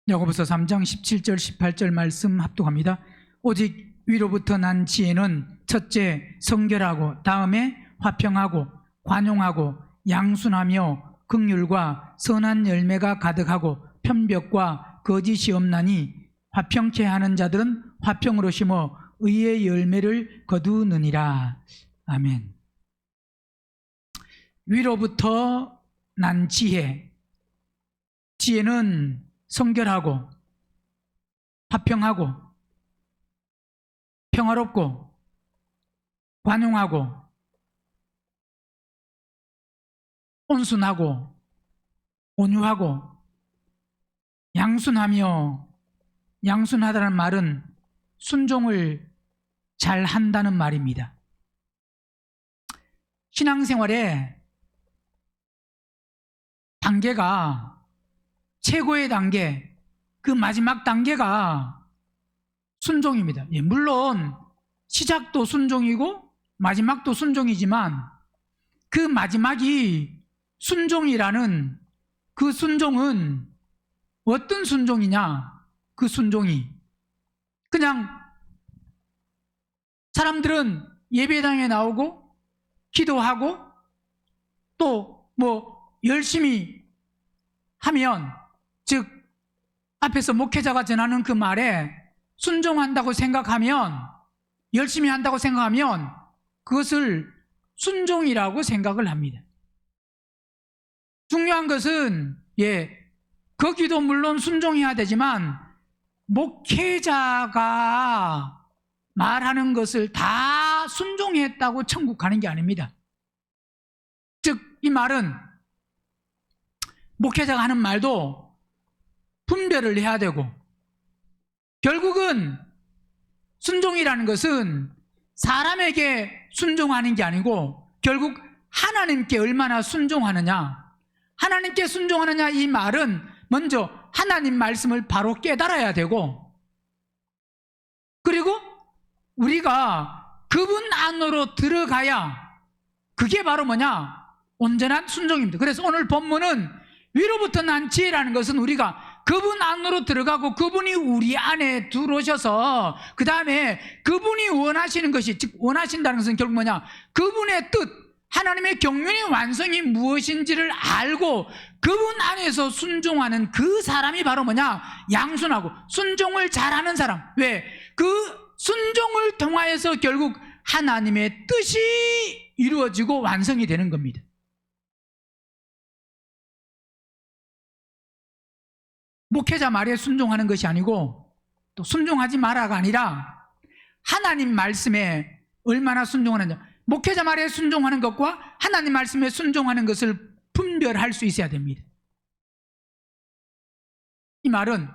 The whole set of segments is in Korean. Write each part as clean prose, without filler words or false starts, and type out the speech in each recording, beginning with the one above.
야고보서 3장 17절 18절 말씀 합독합니다. 오직 위로부터 난 지혜는 첫째 성결하고 다음에 화평하고 관용하고 양순하며 긍휼과 선한 열매가 가득하고 편벽과 거짓이 없나니 화평케 하는 자들은 화평으로 심어 의의 열매를 거두느니라. 아멘. 위로부터 난 지혜. 지혜는 성결하고 화평하고 평화롭고 관용하고 온순하고 온유하고 양순하며, 양순하다는 말은 순종을 잘 한다는 말입니다. 신앙생활에 단계가, 최고의 단계, 그 마지막 단계가 순종입니다. 물론 시작도 순종이고 마지막도 순종이지만 그 마지막이 순종이라는 그 순종은 어떤 순종이냐? 그 순종이 그냥 사람들은 예배당에 나오고 기도하고 또 열심히 하면, 즉 앞에서 목회자가 전하는 그 말에 순종한다고 생각하면, 열심히 한다고 생각하면 그것을 순종이라고 생각을 합니다. 중요한 것은 거기도 물론 순종해야 되지만 목회자가 말하는 것을 다 순종했다고 천국 가는 게 아닙니다. 즉 이 말은 목회자가 하는 말도 분별을 해야 되고, 결국은 순종이라는 것은 사람에게 순종하는 게 아니고 결국 하나님께 얼마나 순종하느냐, 하나님께 순종하느냐, 이 말은 먼저 하나님 말씀을 바로 깨달아야 되고, 그리고 우리가 그분 안으로 들어가야 그게 바로 뭐냐? 온전한 순종입니다. 그래서 오늘 본문은 위로부터 난 지혜라는 것은 우리가 그분 안으로 들어가고 그분이 우리 안에 들어오셔서 그 다음에 그분이 원하시는 것이, 즉 원하신다는 것은 결국 뭐냐? 그분의 뜻, 하나님의 경륜의 완성이 무엇인지를 알고 그분 안에서 순종하는 그 사람이 바로 뭐냐? 양순하고 순종을 잘하는 사람. 왜? 그 순종을 통하여서 결국 하나님의 뜻이 이루어지고 완성이 되는 겁니다. 목회자 말에 순종하는 것이 아니고 또 순종하지 마라가 아니라 하나님 말씀에 얼마나 순종하느냐, 목회자 말에 순종하는 것과 하나님 말씀에 순종하는 것을 분별할 수 있어야 됩니다. 이 말은,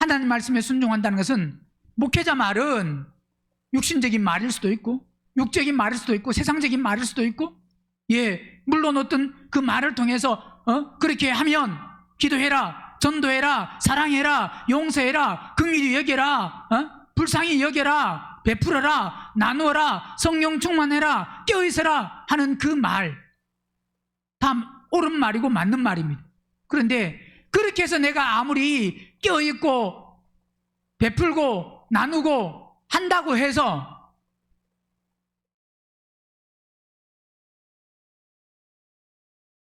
하나님 말씀에 순종한다는 것은, 목회자 말은 육신적인 말일 수도 있고 육적인 말일 수도 있고 세상적인 말일 수도 있고, 물론 어떤 그 말을 통해서 그렇게 하면 기도해라, 전도해라, 사랑해라, 용서해라, 긍휼히 여겨라, 불쌍히 여겨라, 베풀어라, 나누어라, 성령 충만해라, 껴있어라 하는 그 말 다 옳은 말이고 맞는 말입니다. 그런데 그렇게 해서 내가 아무리 껴있고 베풀고 나누고 한다고 해서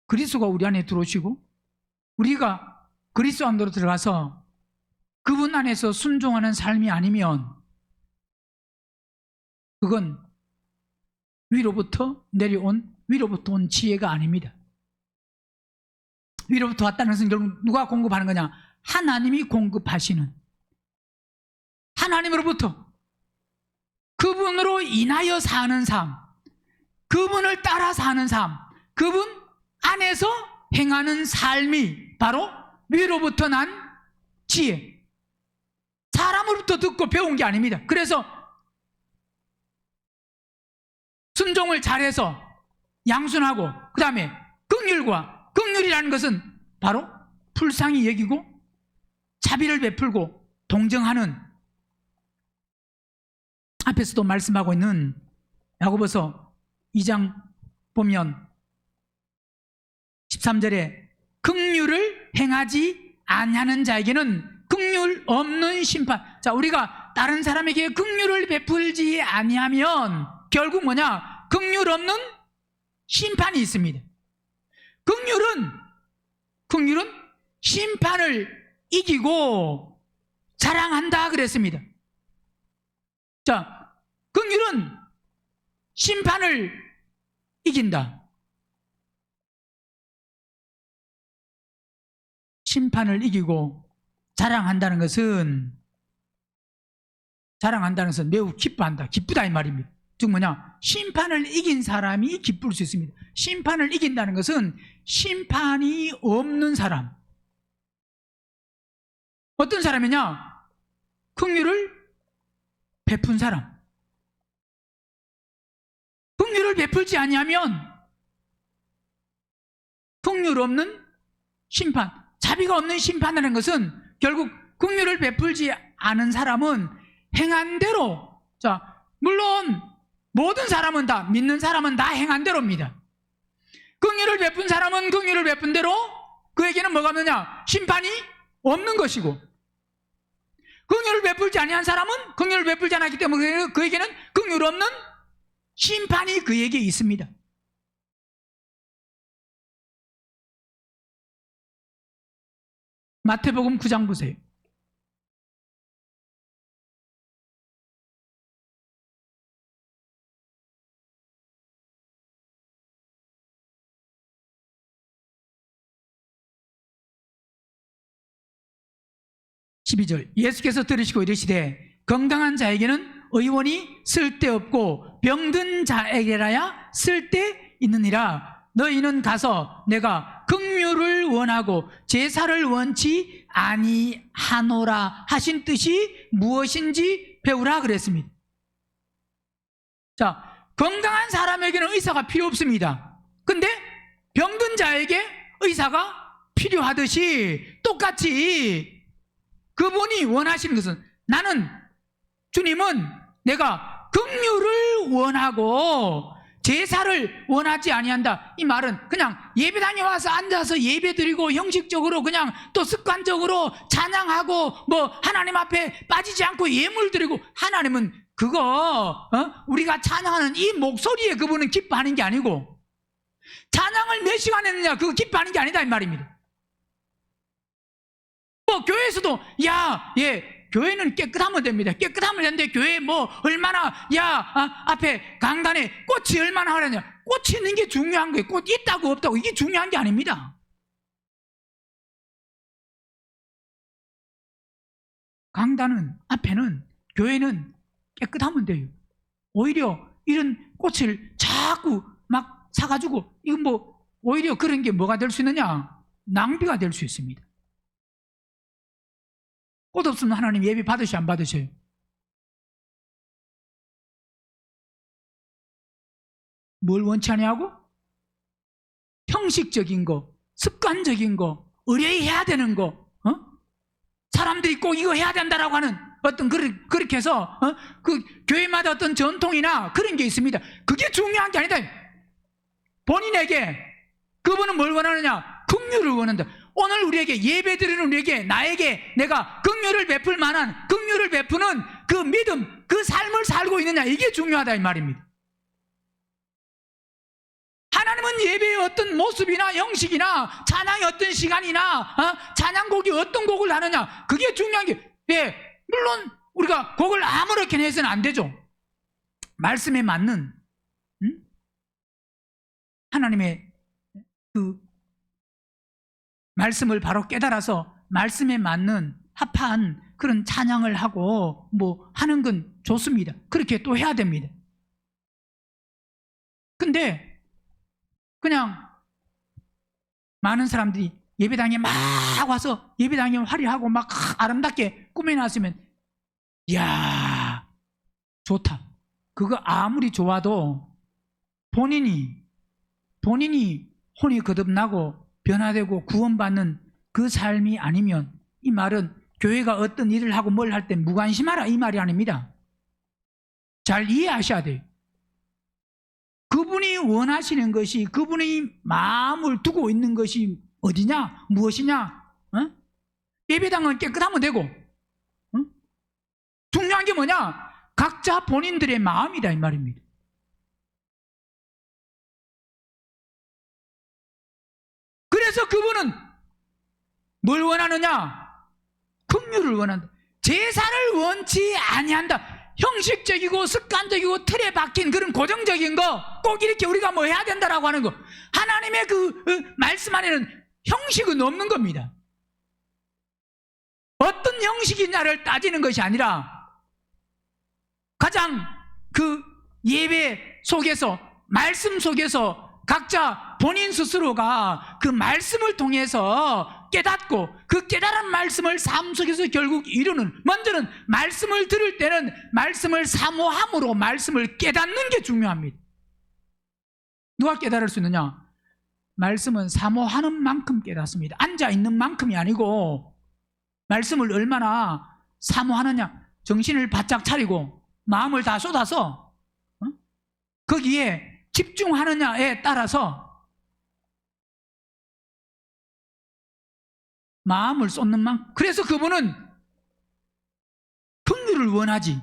그리스도가 우리 안에 들어오시고 우리가 그리스도 안으로 들어가서 그분 안에서 순종하는 삶이 아니면 그건 위로부터 내려온, 위로부터 온 지혜가 아닙니다. 위로부터 왔다는 것은 결국 누가 공급하는 거냐? 하나님이 공급하시는, 하나님으로부터 그분으로 인하여 사는 삶, 그분을 따라 사는 삶, 그분 안에서 행하는 삶이 바로 위로부터 난 지혜, 사람으로부터 듣고 배운 게 아닙니다. 그래서 순종을 잘해서 양순하고 그 다음에 긍휼과, 긍휼이라는 것은 바로 불쌍히 여기고 자비를 베풀고 동정하는, 앞에서도 말씀하고 있는 야고보서 2장 보면 13절에 긍휼을 행하지 아니하는 자에게는 긍휼 없는 심판. 자, 우리가 다른 사람에게 긍휼을 베풀지 아니하면 결국 뭐냐? 긍휼 없는 심판이 있습니다. 긍휼은 심판을 이기고 자랑한다 그랬습니다. 자, 긍휼은 심판을 이긴다. 심판을 이기고 자랑한다는 것은 매우 기뻐한다. 기쁘다 이 말입니다. 즉 뭐냐? 심판을 이긴 사람이 기쁠 수 있습니다. 심판을 이긴다는 것은 심판이 없는 사람. 어떤 사람이냐? 긍휼을 베푼 사람. 긍휼을 베풀지 아니하면 긍휼 없는 심판, 자비가 없는 심판이라는 것은 결국 긍휼을 베풀지 않은 사람은 행한 대로, 자, 물론 모든 사람은 다, 믿는 사람은 다 행한 대로입니다. 긍휼을 베푼 사람은 긍휼을 베푼 대로 그에게는 뭐가 없느냐? 심판이 없는 것이고, 긍휼을 베풀지 아니한 사람은 긍휼을 베풀지 않았기 때문에 그에게는 긍휼 없는 심판이 그에게 있습니다. 마태복음 9장 보세요. (12절) 예수께서 들으시고 이르시되 건강한 자에게는 의원이 쓸데없고 병든 자에게라야 쓸데있느니라. 너희는 가서 내가 긍휼을 원하고 제사를 원치 아니하노라 하신 뜻이 무엇인지 배우라 그랬습니다. 자, 건강한 사람에게는 의사가 필요 없습니다. 근데 병든 자에게 의사가 필요하듯이 똑같이 그분이 원하시는 것은, 나는, 주님은 내가 긍휼을 원하고 제사를 원하지 아니한다. 이 말은 그냥 예배당에 와서 앉아서 예배드리고 형식적으로 그냥 또 습관적으로 찬양하고 뭐 하나님 앞에 빠지지 않고 예물 드리고, 하나님은 그거 우리가 찬양하는 이 목소리에 그분은 기뻐하는 게 아니고, 찬양을 몇 시간 했느냐 그거 기뻐하는 게 아니다 이 말입니다. 뭐 교회에서도 교회는 깨끗하면 됩니다. 깨끗하면 되는데 교회에 뭐 얼마나 앞에 강단에 꽃이 얼마나 하느냐, 꽃이 있는 게 중요한 거예요. 꽃 있다고 없다고 이게 중요한 게 아닙니다. 강단은 앞에는, 교회는 깨끗하면 돼요. 오히려 이런 꽃을 자꾸 막 사가지고 이건 뭐 오히려 그런 게 뭐가 될 수 있느냐? 낭비가 될 수 있습니다. 꽃 없으면 하나님 예배 받으셔 안 받으셔요? 뭘 원치 않냐고? 형식적인 거, 습관적인 거, 의뢰해야 되는 거, 사람들이 꼭 이거 해야 된다라고 하는 어떤 그렇게 해서 그 교회마다 어떤 전통이나 그런 게 있습니다. 그게 중요한 게 아니다. 본인에게 그분은 뭘 원하느냐? 긍휼을 원한다. 오늘 우리에게 예배드리는 우리에게, 나에게 내가 긍휼을 베풀 만한, 긍휼을 베푸는 그 믿음, 그 삶을 살고 있느냐, 이게 중요하다 이 말입니다. 하나님은 예배의 어떤 모습이나 형식이나 찬양의 어떤 시간이나 찬양곡이 어떤 곡을 하느냐, 그게 중요한 게, 물론 우리가 곡을 아무렇게 해서는 안 되죠. 말씀에 맞는 하나님의 그 말씀을 바로 깨달아서 말씀에 맞는 합한 그런 찬양을 하고 뭐 하는 건 좋습니다. 그렇게 또 해야 됩니다. 근데 그냥 많은 사람들이 예배당에 막 와서 예배당에 화려하고 막 아름답게 꾸며놨으면 이야 좋다. 그거 아무리 좋아도 본인이 혼이 거듭나고 변화되고 구원받는 그 삶이 아니면, 이 말은 교회가 어떤 일을 하고 뭘 할 때 무관심하라 이 말이 아닙니다. 잘 이해하셔야 돼요. 그분이 원하시는 것이, 그분이 마음을 두고 있는 것이 어디냐, 무엇이냐, 예배당은 깨끗하면 되고, 응? 중요한 게 뭐냐? 각자 본인들의 마음이다 이 말입니다. 그래서 그분은 뭘 원하느냐? 긍휼을 원한다. 제사를 원치 아니한다. 형식적이고 습관적이고 틀에 박힌 그런 고정적인 거, 꼭 이렇게 우리가 뭐 해야 된다라고 하는 거, 하나님의 그 말씀 안에는 형식은 없는 겁니다. 어떤 형식이냐를 따지는 것이 아니라 가장 그 예배 속에서, 말씀 속에서 각자 본인 스스로가 그 말씀을 통해서 깨닫고, 그 깨달은 말씀을 삶 속에서 결국 이루는, 먼저는 말씀을 들을 때는 말씀을 사모함으로 말씀을 깨닫는 게 중요합니다. 누가 깨달을 수 있느냐? 말씀은 사모하는 만큼 깨닫습니다. 앉아있는 만큼이 아니고, 말씀을 얼마나 사모하느냐, 정신을 바짝 차리고 마음을 다 쏟아서 거기에 집중하느냐에 따라서 마음을 쏟는 만큼. 그래서 그분은 긍휼을 원하지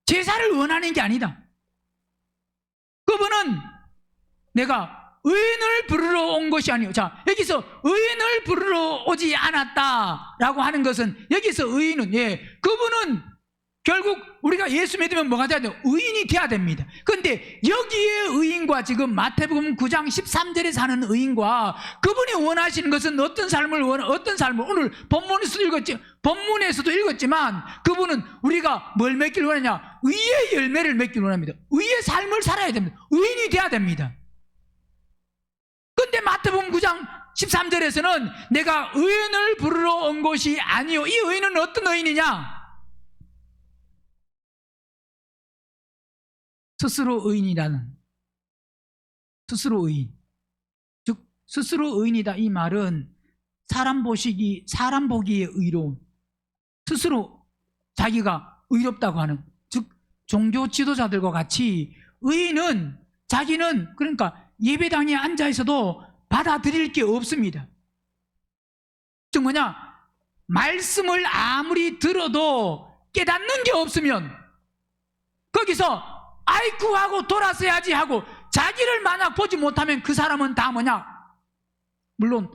제사를 원하는 게 아니다. 그분은 내가 의인을 부르러 온 것이 아니요. 자, 여기서 의인을 부르러 오지 않았다라고 하는 것은, 여기서 의인은, 그분은 결국 우리가 예수 믿으면 뭐가 돼야 돼요? 의인이 돼야 됩니다. 그런데 여기에 의인과 지금 마태복음 9장 13절에 사는 의인과 그분이 원하시는 것은 어떤 삶을 오늘 본문에서도 읽었지만 그분은 우리가 뭘 맺길 원하냐? 의의 열매를 맺길 원합니다. 의의 삶을 살아야 됩니다. 의인이 돼야 됩니다. 그런데 마태복음 9장 13절에서는 내가 의인을 부르러 온 것이 아니요. 이 의인은 어떤 의인이냐? 스스로 의인이라는, 스스로 의인, 즉 스스로 의인이다 이 말은 사람 보기에 의로운, 스스로 자기가 의롭다고 하는, 즉 종교 지도자들과 같이 의인은 자기는, 그러니까 예배당에 앉아 있어도 받아들일 게 없습니다. 즉 뭐냐? 말씀을 아무리 들어도 깨닫는 게 없으면 거기서 아이쿠 하고 돌아서야지 하고 자기를 만약 보지 못하면 그 사람은 다 뭐냐? 물론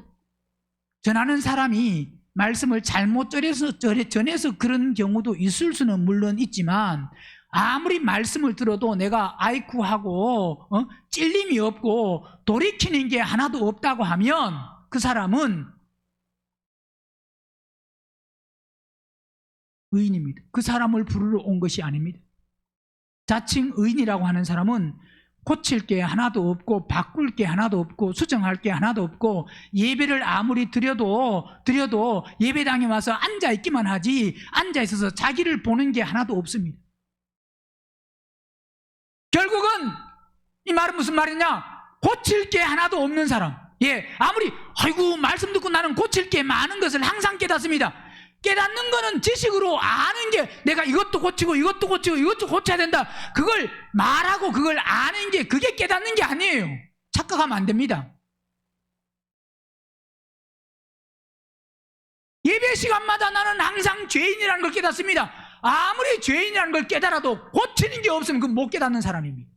전하는 사람이 말씀을 잘못 전해서 그런 경우도 있을 수는 물론 있지만, 아무리 말씀을 들어도 내가 아이쿠 하고 찔림이 없고 돌이키는 게 하나도 없다고 하면 그 사람은 의인입니다. 그 사람을 부르러 온 것이 아닙니다. 자칭 의인이라고 하는 사람은 고칠 게 하나도 없고 바꿀 게 하나도 없고 수정할 게 하나도 없고, 예배를 아무리 드려도 예배당에 와서 앉아있기만 하지 앉아있어서 자기를 보는 게 하나도 없습니다. 결국은 이 말은 무슨 말이냐? 고칠 게 하나도 없는 사람. 아무리 아이고 말씀 듣고 나는 고칠 게 많은 것을 항상 깨닫습니다. 깨닫는 거는 지식으로 아는 게, 내가 이것도 고치고 이것도 고쳐야 된다, 그걸 말하고 그걸 아는 게, 그게 깨닫는 게 아니에요. 착각하면 안 됩니다. 예배 시간마다 나는 항상 죄인이라는 걸 깨닫습니다. 아무리 죄인이라는 걸 깨달아도 고치는 게 없으면 그건 못 깨닫는 사람입니다.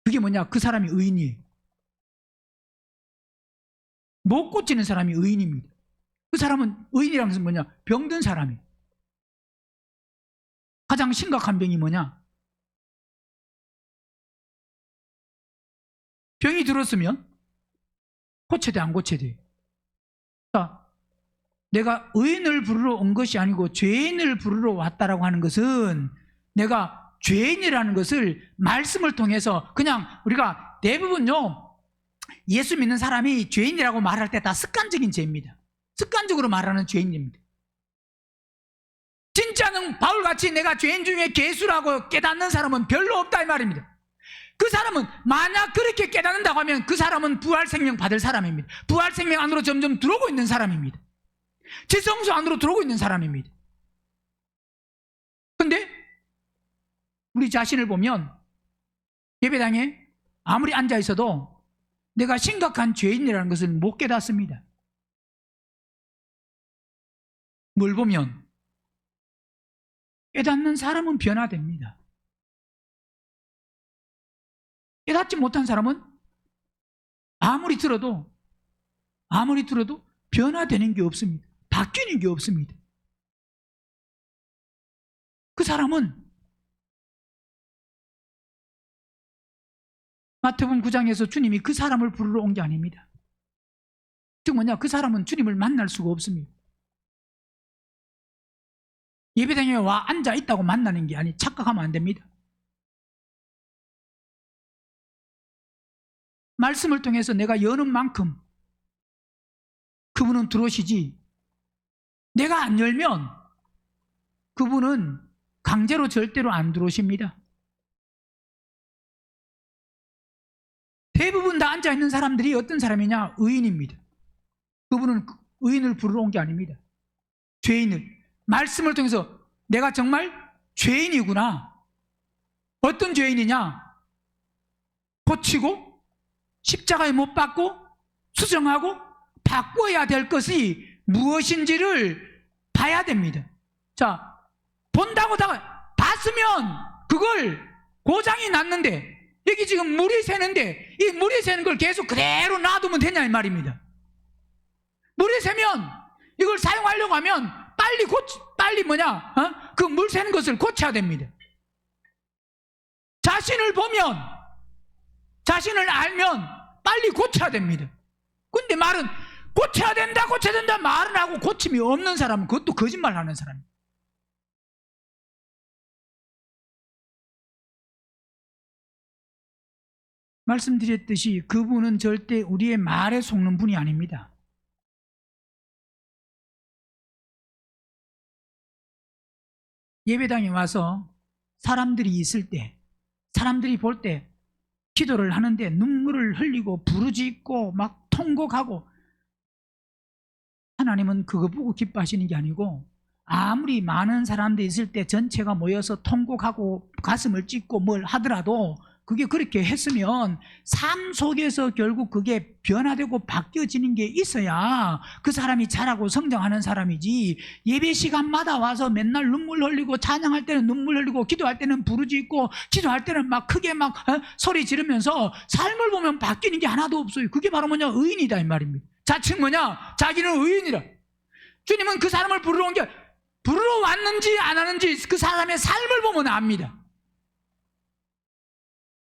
그게 뭐냐? 그 사람이 의인이에요. 못 고치는 사람이 의인입니다. 그 사람은, 의인이라는 것은 뭐냐? 병든 사람이에요. 가장 심각한 병이 뭐냐? 병이 들었으면 고쳐야 돼, 안 고쳐야 돼? 그러니까 내가 의인을 부르러 온 것이 아니고 죄인을 부르러 왔다라고 하는 것은, 내가 죄인이라는 것을 말씀을 통해서, 그냥 우리가 대부분요, 예수 믿는 사람이 죄인이라고 말할 때 다 습관적인 죄입니다. 습관적으로 말하는 죄인입니다. 진짜는 바울같이 내가 죄인 중에 괴수라고 깨닫는 사람은 별로 없다 이 말입니다. 그 사람은 만약 그렇게 깨닫는다고 하면 그 사람은 부활 생명 받을 사람입니다. 부활 생명 안으로 점점 들어오고 있는 사람입니다. 지성소 안으로 들어오고 있는 사람입니다. 그런데 우리 자신을 보면 예배당에 아무리 앉아 있어도 내가 심각한 죄인이라는 것을 못 깨닫습니다. 뭘 보면 깨닫는 사람은 변화됩니다. 깨닫지 못한 사람은 아무리 들어도 변화되는 게 없습니다. 바뀌는 게 없습니다. 그 사람은 마태복음 9장에서 주님이 그 사람을 부르러 온 게 아닙니다. 즉 뭐냐, 그 사람은 주님을 만날 수가 없습니다. 예배당에 와 앉아 있다고 만나는 게 아니, 착각하면 안 됩니다. 말씀을 통해서 내가 여는 만큼 그분은 들어오시지, 내가 안 열면 그분은 강제로 절대로 안 들어오십니다. 대부분 다 앉아있는 사람들이 어떤 사람이냐? 의인입니다. 그분은 의인을 부르러 온 게 아닙니다. 죄인을. 말씀을 통해서 내가 정말 죄인이구나. 어떤 죄인이냐? 고치고 십자가에 못 박고 수정하고 바꿔야 될 것이 무엇인지를 봐야 됩니다. 자, 본다고 다 봤으면 그걸 고장이 났는데, 여기 지금 물이 새는데 이 물이 새는 걸 계속 그대로 놔두면 되냐 이 말입니다. 물이 새면 이걸 사용하려고 하면 빨리 그 물 새는 것을 고쳐야 됩니다. 자신을 보면, 자신을 알면 빨리 고쳐야 됩니다. 근데 말은 고쳐야 된다 말은 하고 고침이 없는 사람은 그것도 거짓말하는 사람입니다. 말씀드렸듯이 그분은 절대 우리의 말에 속는 분이 아닙니다. 예배당에 와서 사람들이 있을 때, 사람들이 볼 때 기도를 하는데 눈물을 흘리고 부르짖고 막 통곡하고, 하나님은 그거 보고 기뻐하시는 게 아니고, 아무리 많은 사람들이 있을 때 전체가 모여서 통곡하고 가슴을 찢고 뭘 하더라도 그게 그렇게 했으면 삶 속에서 결국 그게 변화되고 바뀌어지는 게 있어야 그 사람이 자라고 성장하는 사람이지, 예배 시간마다 와서 맨날 눈물 흘리고 찬양할 때는 눈물 흘리고 기도할 때는 부르짖고 기도할 때는 막 크게 소리 지르면서 삶을 보면 바뀌는 게 하나도 없어요. 그게 바로 의인이다 이 말입니다. 자칭 자기는 의인이라. 주님은 그 사람을 부르러 온 게, 부르러 왔는지 안 왔는지 그 사람의 삶을 보면 압니다.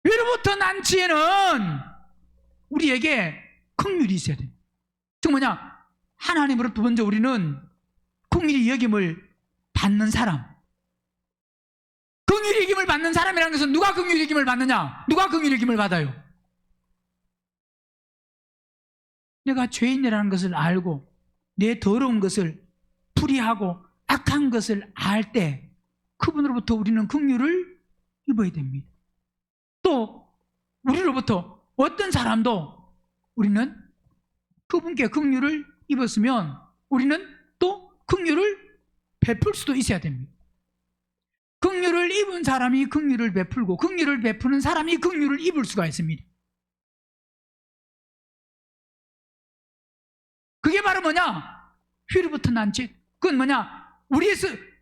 위로부터 난 지혜는 우리에게 긍휼이 있어야 돼요. 즉 하나님으로부터 먼저 우리는 긍휼히 여김을 받는 사람. 긍휼히 여김을 받는 사람이라는 것은 누가 긍휼히 여김을 받느냐? 누가 긍휼히 여김을 받아요? 내가 죄인이라는 것을 알고 내 더러운 것을 풀이하고 악한 것을 알 때 그분으로부터 우리는 긍휼을 입어야 됩니다. 또 우리로부터 어떤 사람도 우리는 그분께 긍휼을 입었으면 우리는 또 긍휼을 베풀 수도 있어야 됩니다. 긍휼을 입은 사람이 긍휼을 베풀고 긍휼을 베푸는 사람이 긍휼을 입을 수가 있습니다. 그게 바로 휘로부터 난 지. 그건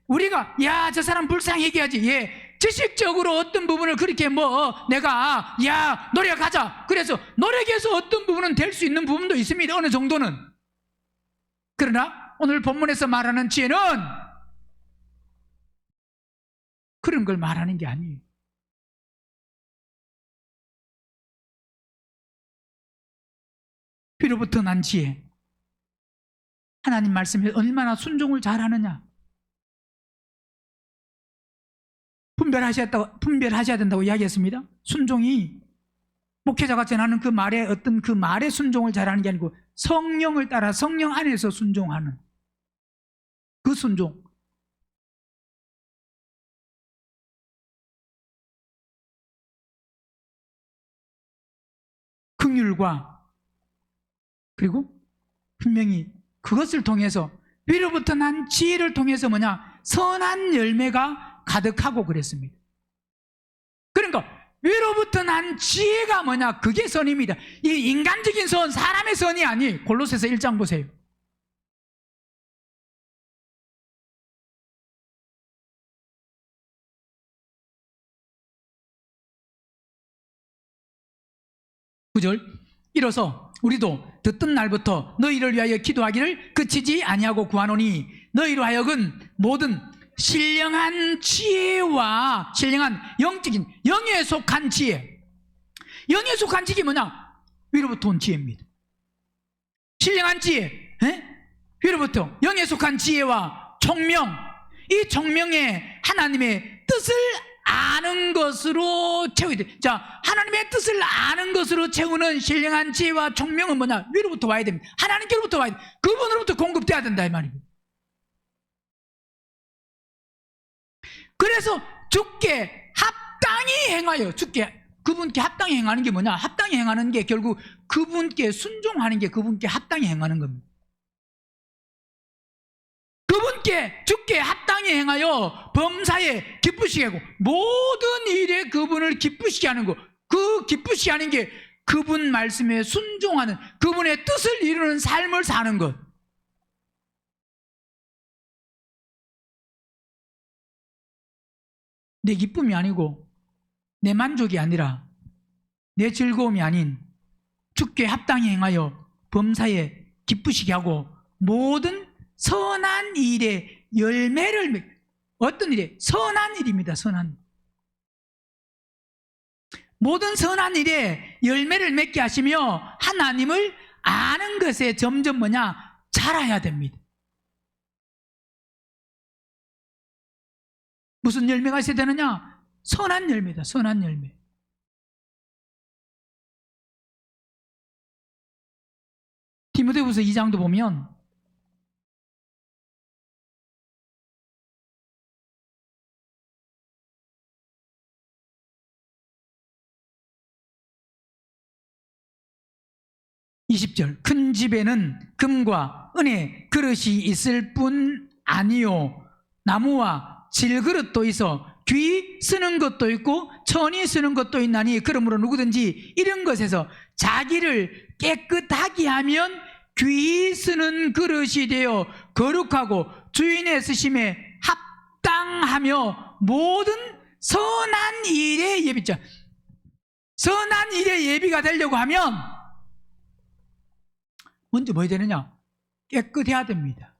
우리가 저 사람 불쌍히 얘기하지. 지식적으로 어떤 부분을 그렇게 내가 노력하자. 그래서 노력해서 어떤 부분은 될 수 있는 부분도 있습니다. 어느 정도는. 그러나 오늘 본문에서 말하는 지혜는 그런 걸 말하는 게 아니에요. 휘로부터 난 지혜. 하나님 말씀에 얼마나 순종을 잘하느냐. 분별하셔야 된다고 이야기했습니다. 순종이 목회자가 전하는 그 말에 순종을 잘하는 게 아니고 성령을 따라 성령 안에서 순종하는 그 순종. 긍휼과 그리고 분명히 그것을 통해서 위로부터 난 지혜를 통해서 선한 열매가 가득하고 그랬습니다. 그러니까 위로부터 난 지혜가 그게 선입니다. 이 인간적인 선, 사람의 선이 아니. 골로새서 1장 보세요. 9절 이로써 우리도 듣던 날부터 너희를 위하여 기도하기를 그치지 아니하고 구하노니 너희로 하여금 모든 신령한 지혜와 신령한 영적인 영에 속한 지혜, 영에 속한 지혜가 뭐냐? 위로부터 온 지혜입니다. 신령한 지혜, 위로부터 영에 속한 지혜와 총명, 이 총명에 하나님의 뜻을 아는 것으로 채워야 돼. 자, 하나님의 뜻을 아는 것으로 채우는 신령한 지혜와 총명은 뭐냐? 위로부터 와야 됩니다. 하나님께로부터 와야 돼. 그분으로부터 공급돼야 된다 이 말입니다. 그래서 주께 합당히 행하여, 주께 그분께 합당히 행하는 게 뭐냐? 합당히 행하는 게 결국 그분께 순종하는 게 그분께 합당히 행하는 겁니다. 그분께 주께 합당히 행하여 범사에 기쁘시게 하고 모든 일에 그분을 기쁘시게 하는 것, 그 기쁘시게 하는 게 그분 말씀에 순종하는, 그분의 뜻을 이루는 삶을 사는 것. 내 기쁨이 아니고 내 만족이 아니라 내 즐거움이 아닌 주께 합당히 행하여 범사에 기쁘시게 하고 모든 선한 일에 열매를 맺, 어떤 일에? 선한 일입니다. 선한 모든 선한 일에 열매를 맺게 하시며 하나님을 아는 것에 점점 뭐냐? 자라야 됩니다. 무슨 열매가 있어야 되느냐? 선한 열매다. 선한 열매. 디모데후서 2장도 보면 20절 큰 집에는 금과 은의 그릇이 있을 뿐 아니요 나무와 질그릇도 있어 귀 쓰는 것도 있고 천이 쓰는 것도 있나니 그러므로 누구든지 이런 것에서 자기를 깨끗하게 하면 귀 쓰는 그릇이 되어 거룩하고 주인의 쓰심에 합당하며 모든 선한 일에 예비자, 선한 일에 예비가 되려고 하면 먼저 뭐 해야 되느냐? 깨끗해야 됩니다.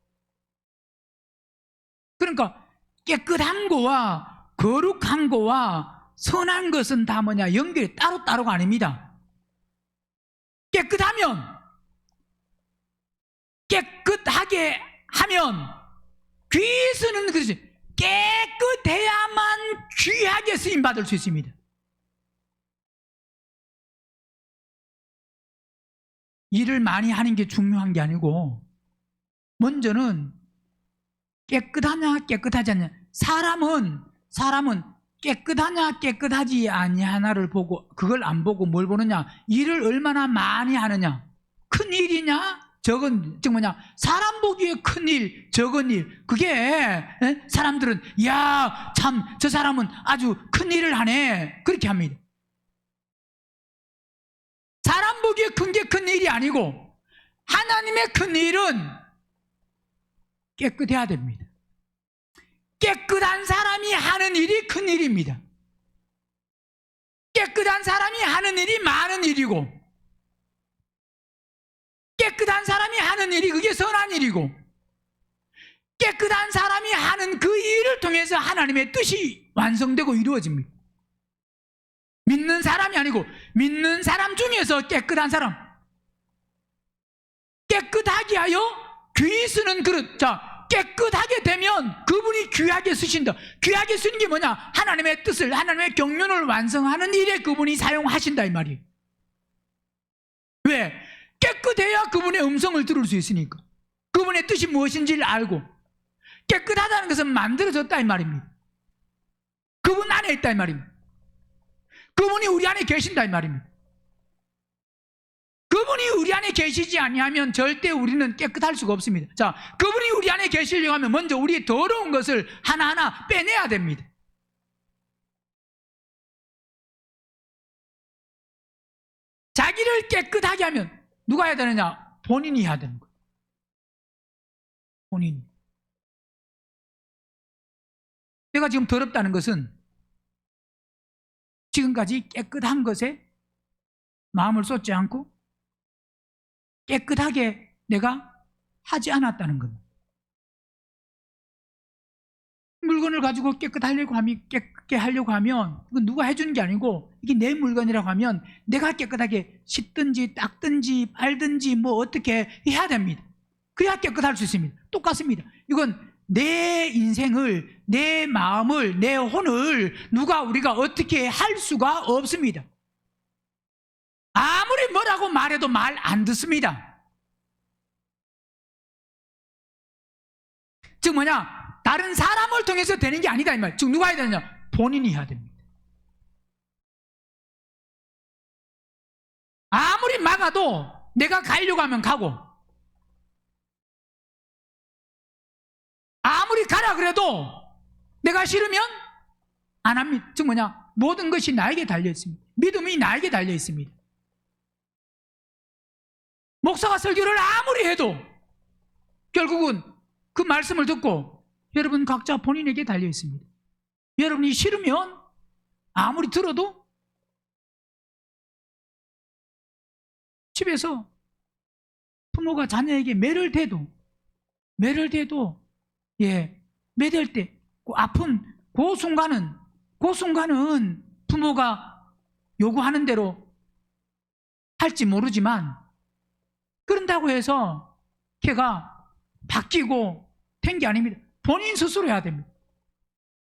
그러니까 깨끗한 거와 거룩한 거와 선한 것은 다 뭐냐? 연결이 따로따로가 아닙니다. 깨끗하게 하면 귀 쓰는 것이 깨끗해야만 귀하게 쓰임받을 수 있습니다. 일을 많이 하는 게 중요한 게 아니고 먼저는 깨끗하냐 깨끗하지 않냐, 사람은 깨끗하냐 깨끗하지 아니하나를 보고, 그걸 안 보고 뭘 보느냐? 일을 얼마나 많이 하느냐, 큰 일이냐 적은, 즉 뭐냐, 사람 보기에 큰 일 적은 일, 그게 사람들은 야 참 저 사람은 아주 큰 일을 하네 그렇게 합니다. 사람 보기에 큰 게 큰 일이 아니고 하나님의 큰 일은 깨끗해야 됩니다. 깨끗한 사람이 하는 일이 큰 일입니다. 깨끗한 사람이 하는 일이 많은 일이고, 깨끗한 사람이 하는 일이 그게 선한 일이고, 깨끗한 사람이 하는 그 일을 통해서 하나님의 뜻이 완성되고 이루어집니다. 믿는 사람이 아니고 믿는 사람 중에서 깨끗한 사람, 깨끗하게 하여 귀 쓰는 그릇. 자, 깨끗하게 되면 그분이 귀하게 쓰신다. 귀하게 쓰는 게 뭐냐? 하나님의 뜻을, 하나님의 경륜을 완성하는 일에 그분이 사용하신다 이 말이에요. 왜? 깨끗해야 그분의 음성을 들을 수 있으니까. 그분의 뜻이 무엇인지를 알고. 깨끗하다는 것은 만들어졌다 이 말입니다. 그분 안에 있다 이 말입니다. 그분이 우리 안에 계신다 이 말입니다. 그분이 우리 안에 계시지 아니하면 절대 우리는 깨끗할 수가 없습니다. 자, 그분이 우리 안에 계시려고 하면 먼저 우리의 더러운 것을 하나하나 빼내야 됩니다. 자기를 깨끗하게 하면 누가 해야 되느냐? 본인이 해야 되는 거예요. 본인이. 내가 지금 더럽다는 것은 지금까지 깨끗한 것에 마음을 쏟지 않고 깨끗하게 내가 하지 않았다는 겁니다. 물건을 가지고 깨끗게 하려고 하면 그건 누가 해주는 게 아니고 이게 내 물건이라고 하면 내가 깨끗하게 씻든지 닦든지 빨든지 뭐 어떻게 해야 됩니다. 그래야 깨끗할 수 있습니다. 똑같습니다. 이건 내 인생을, 내 마음을, 내 혼을 우리가 어떻게 할 수가 없습니다. 아무리 뭐라고 말해도 말 안 듣습니다. 즉 다른 사람을 통해서 되는 게 아니다 이 말. 즉 누가 해야 되느냐? 본인이 해야 됩니다. 아무리 막아도 내가 가려고 하면 가고, 아무리 가라 그래도 내가 싫으면 안 합니다. 즉 모든 것이 나에게 달려 있습니다. 믿음이 나에게 달려 있습니다. 목사가 설교를 아무리 해도 결국은 그 말씀을 듣고 여러분 각자 본인에게 달려 있습니다. 여러분이 싫으면 아무리 들어도 집에서 부모가 자녀에게 매를 대도 매댈 때 아픈 그 순간은 부모가 요구하는 대로 할지 모르지만 그런다고 해서 걔가 바뀌고 된 게 아닙니다. 본인 스스로 해야 됩니다.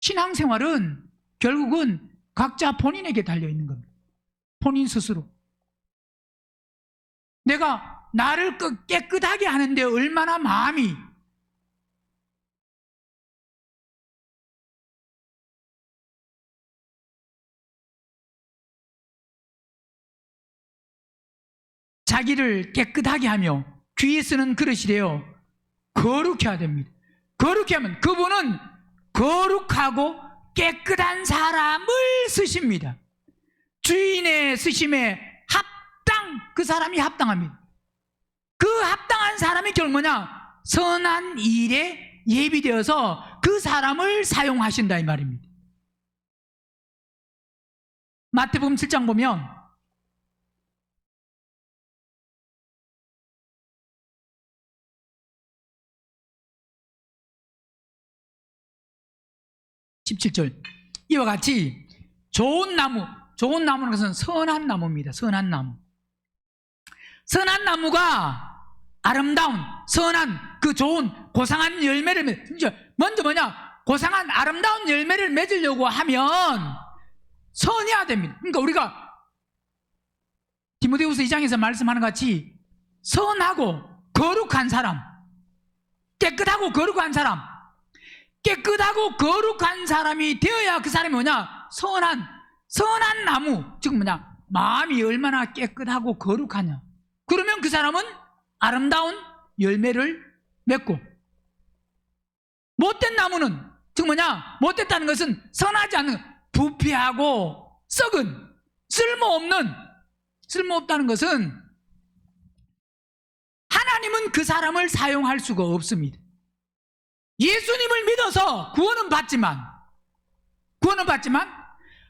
신앙생활은 결국은 각자 본인에게 달려있는 겁니다. 본인 스스로. 내가 나를 깨끗하게 하는데 얼마나 마음이 자기를 깨끗하게 하며 귀에 쓰는 그릇이래요. 거룩해야 됩니다. 거룩해 하면 그분은 거룩하고 깨끗한 사람을 쓰십니다. 주인의 쓰심에 그 사람이 합당합니다. 그 합당한 사람이 결국 선한 일에 예비되어서 그 사람을 사용하신다 이 말입니다. 마태복음 7장 보면 (17절) 이와 같이 좋은 나무는 것은 선한 나무입니다. 선한 나무가 아름다운 선한 그 좋은 고상한 열매를 먼저 고상한 아름다운 열매를 맺으려고 하면 선해야 됩니다. 그러니까 우리가 디모데후서 2장에서 말씀하는 것 같이 선하고 거룩한 사람, 깨끗하고 거룩한 사람이 되어야 그 사람이 선한 나무, 즉 마음이 얼마나 깨끗하고 거룩하냐. 그러면 그 사람은 아름다운 열매를 맺고, 못된 나무는 즉 못됐다는 것은 선하지 않는, 부패하고 썩은, 쓸모없다는 것은 하나님은 그 사람을 사용할 수가 없습니다. 예수님을 믿어서 구원은 받지만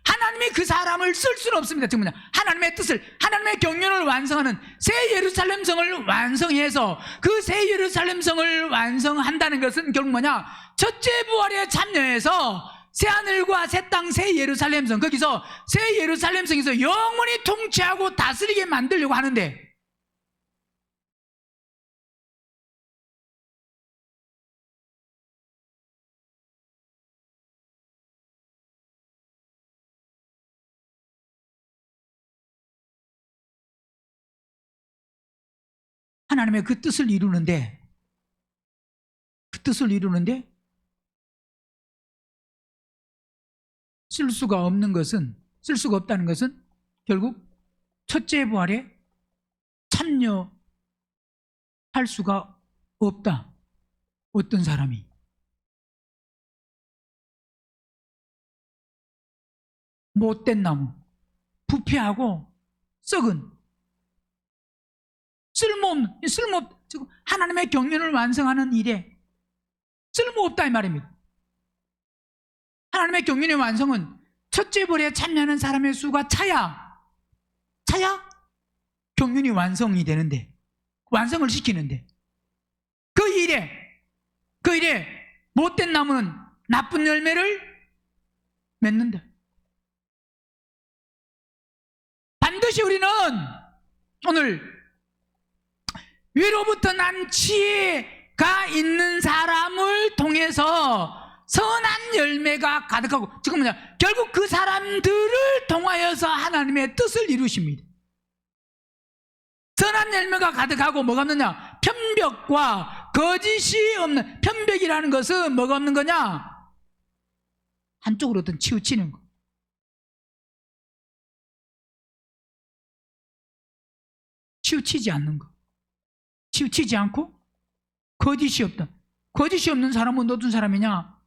하나님이 그 사람을 쓸 수는 없습니다. 즉 하나님의 뜻을, 하나님의 경륜을 완성하는 새 예루살렘 성을 완성해서 그 새 예루살렘 성을 완성한다는 것은 결국 첫째 부활에 참여해서 새 하늘과 새 땅, 새 예루살렘 성, 거기서 새 예루살렘 성에서 영원히 통치하고 다스리게 만들려고 하는데, 하나님의 그 뜻을 이루는데 쓸 수가 없다는 것은 결국 첫째 부활에 참여할 수가 없다. 어떤 사람이 못된 나무, 부패하고 썩은, 하나님의 경륜을 완성하는 일에 쓸모없다 이 말입니다. 하나님의 경륜의 완성은 첫째 부활에 참여하는 사람의 수가 차야 경륜이 완성이 되는데, 완성을 시키는데, 그 일에 못된 나무는 나쁜 열매를 맺는다. 반드시 우리는 오늘 위로부터 난 지혜가 있는 사람을 통해서 선한 열매가 가득하고, 지금 뭐냐, 결국 그 사람들을 통하여서 하나님의 뜻을 이루십니다. 선한 열매가 가득하고 뭐가 없느냐? 편벽과 거짓이 없는, 편벽이라는 것은 뭐가 없는 거냐? 한쪽으로 어떤 치우치는 거. 치우치지 않는 거. 치우치지 않고 거짓이 없다. 거짓이 없는 사람은 어떤 사람이냐?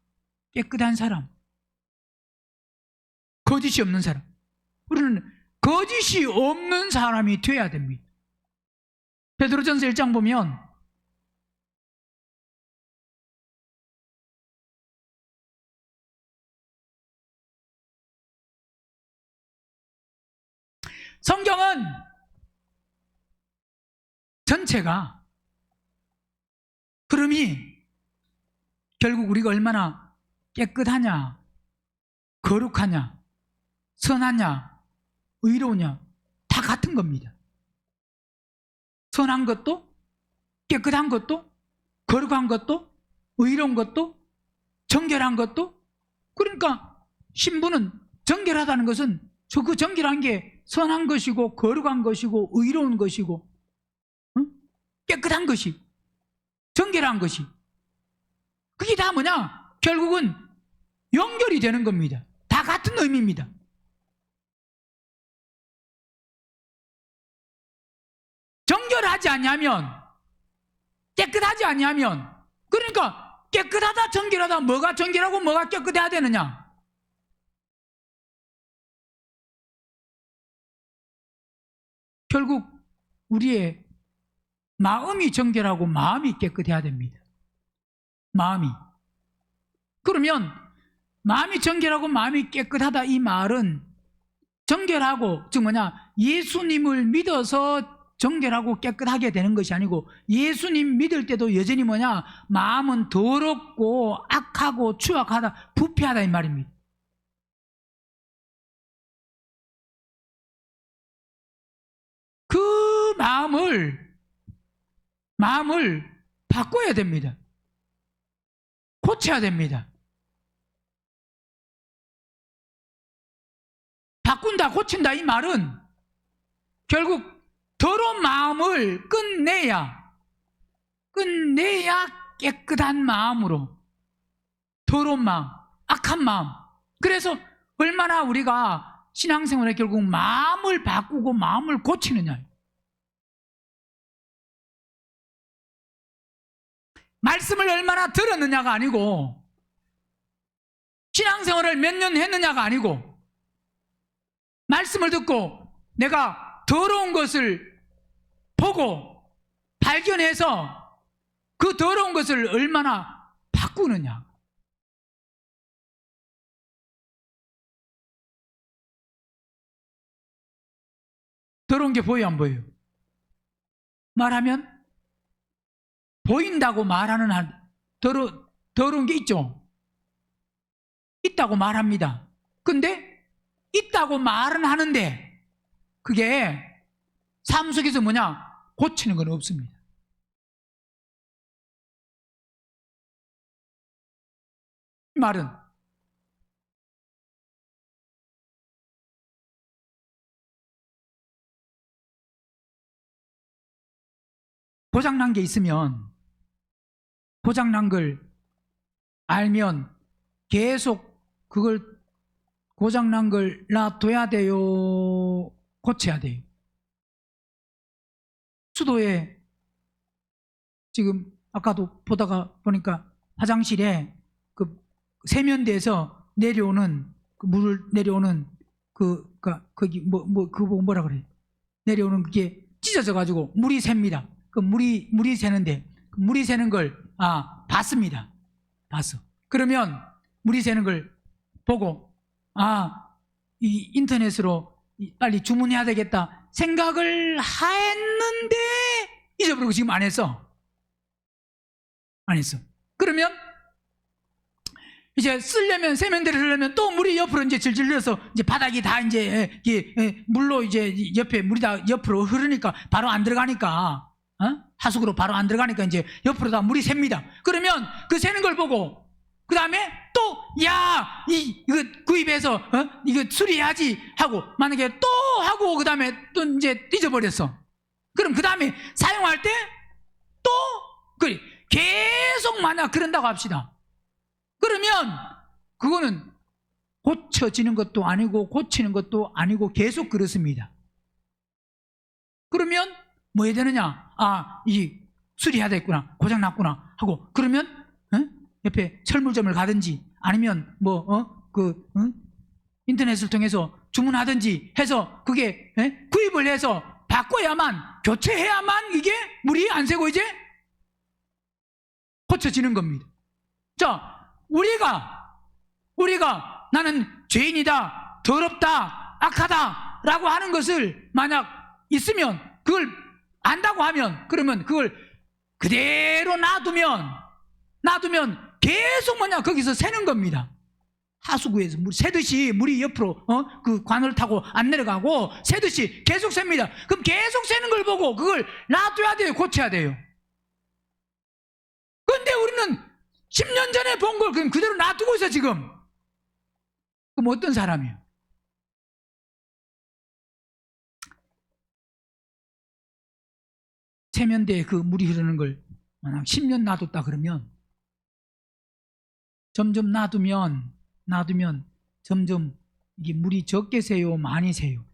깨끗한 사람. 거짓이 없는 사람. 우리는 거짓이 없는 사람이 돼야 됩니다. 베드로전서 1장 보면 성경은 전체가 흐름이 결국 우리가 얼마나 깨끗하냐, 거룩하냐, 선하냐, 의로우냐 다 같은 겁니다. 선한 것도, 깨끗한 것도, 거룩한 것도, 의로운 것도, 정결한 것도. 그러니까 신부는 정결하다는 것은 그 정결한 게 선한 것이고 거룩한 것이고 의로운 것이고 깨끗한 것이, 정결한 것이, 그게 다 뭐냐? 결국은 연결이 되는 겁니다. 다 같은 의미입니다. 정결하지 않냐면, 깨끗하지 않냐면, 그러니까 깨끗하다 정결하다, 뭐가 정결하고 뭐가 깨끗해야 되느냐? 결국 우리의 마음이 정결하고 마음이 깨끗해야 됩니다. 마음이. 그러면 마음이 정결하고 마음이 깨끗하다, 이 말은 정결하고, 즉 뭐냐, 예수님을 믿어서 정결하고 깨끗하게 되는 것이 아니고, 예수님 믿을 때도 여전히 뭐냐, 마음은 더럽고 악하고 추악하다, 부패하다 이 말입니다. 그 마음을 바꿔야 됩니다. 고쳐야 됩니다. 바꾼다, 고친다 이 말은 결국 더러운 마음을 끝내야 깨끗한 마음으로, 더러운 마음, 악한 마음. 그래서 얼마나 우리가 신앙생활에 결국 마음을 바꾸고 마음을 고치느냐. 말씀을 얼마나 들었느냐가 아니고, 신앙생활을 몇 년 했느냐가 아니고, 말씀을 듣고 내가 더러운 것을 보고 발견해서 그 더러운 것을 얼마나 바꾸느냐. 더러운 게 보여요, 안 보여요? 말하면 보인다고 말하는 한 더러운 게 있죠. 있다고 말합니다. 근데 있다고 말은 하는데 그게 삶 속에서 뭐냐, 고치는 건 없습니다. 이 말은 고장난 게 있으면, 고장난 걸 알면 계속 그걸 고장난 걸 놔둬야 돼요, 고쳐야 돼요? 수도에 지금 아까도 보니까 화장실에 그 세면대에서 내려오는 그 물을 내려오는 거기 그거 뭐라 그래? 내려오는 그게 찢어져 가지고 물이 셉니다. 그 물이 새는데, 물이 새는 걸 봤습니다. 봤어. 그러면 물이 새는 걸 보고 이 인터넷으로 빨리 주문해야 되겠다. 생각을 했는데 잊어버리고 지금 안 했어. 안 했어. 그러면 이제 쓰려면 세면대를 쓰려면 또 물이 옆으로 이제 질질 흘러서 이제 바닥이 다 이제 물로 이제 옆에 물이 다 옆으로 흐르니까 바로 안 들어가니까 하수구로 바로 안 들어가니까 이제 옆으로 다 물이 샙니다. 그러면 그 새는 걸 보고 그 다음에 또 이거 구입해서 이거 수리해야지 하고 만약에 또 하고 그 다음에 또 이제 잊어버렸어. 그럼 그 다음에 사용할 때 또 계속 만약 그런다고 합시다. 그러면 그거는 고쳐지는 것도 아니고 고치는 것도 아니고 계속 그렇습니다. 그러면 뭐 해야 되느냐? 이 수리해야 되겠구나, 고장났구나 하고 그러면 옆에 철물점을 가든지 아니면 인터넷을 통해서 주문하든지 해서 그게 구입을 해서 바꿔야만, 교체해야만 이게 물이 안 새고 이제 고쳐지는 겁니다. 자, 우리가 나는 죄인이다, 더럽다, 악하다 라고 하는 것을 만약 있으면, 그걸 안다고 하면, 그러면 그걸 그대로 놔두면 계속 거기서 새는 겁니다. 하수구에서 물 새듯이 물이 옆으로 그 관을 타고 안 내려가고 새듯이 계속 셉니다. 그럼 계속 새는 걸 보고 그걸 놔둬야 돼요, 고쳐야 돼요. 근데 우리는 10년 전에 본 걸 그냥 그대로 놔두고 있어 지금. 그럼 어떤 사람이에요? 세면대에 그 물이 흐르는 걸 만약 10년 놔뒀다 그러면 점점 놔두면 점점 이게 물이 적게 새요, 많이 새요?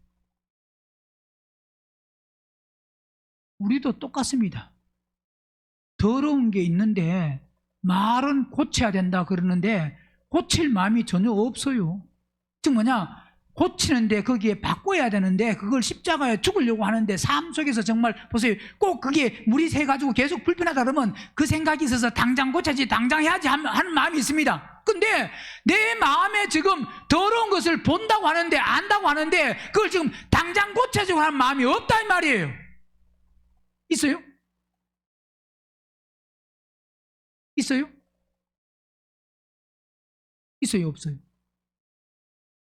우리도 똑같습니다. 더러운 게 있는데 말은 고쳐야 된다 그러는데 고칠 마음이 전혀 없어요. 즉 고치는데 거기에 바꿔야 되는데 그걸 십자가에 죽으려고 하는데 삶 속에서 정말 보세요. 꼭 그게 물이 새가지고 계속 불편하다 그러면 그 생각이 있어서 당장 고쳐야지, 당장 해야지 하는 마음이 있습니다. 근데 내 마음에 지금 더러운 것을 본다고 하는데, 안다고 하는데 그걸 지금 당장 고쳐주고 하는 마음이 없다 이 말이에요. 있어요? 있어요? 있어요, 없어요?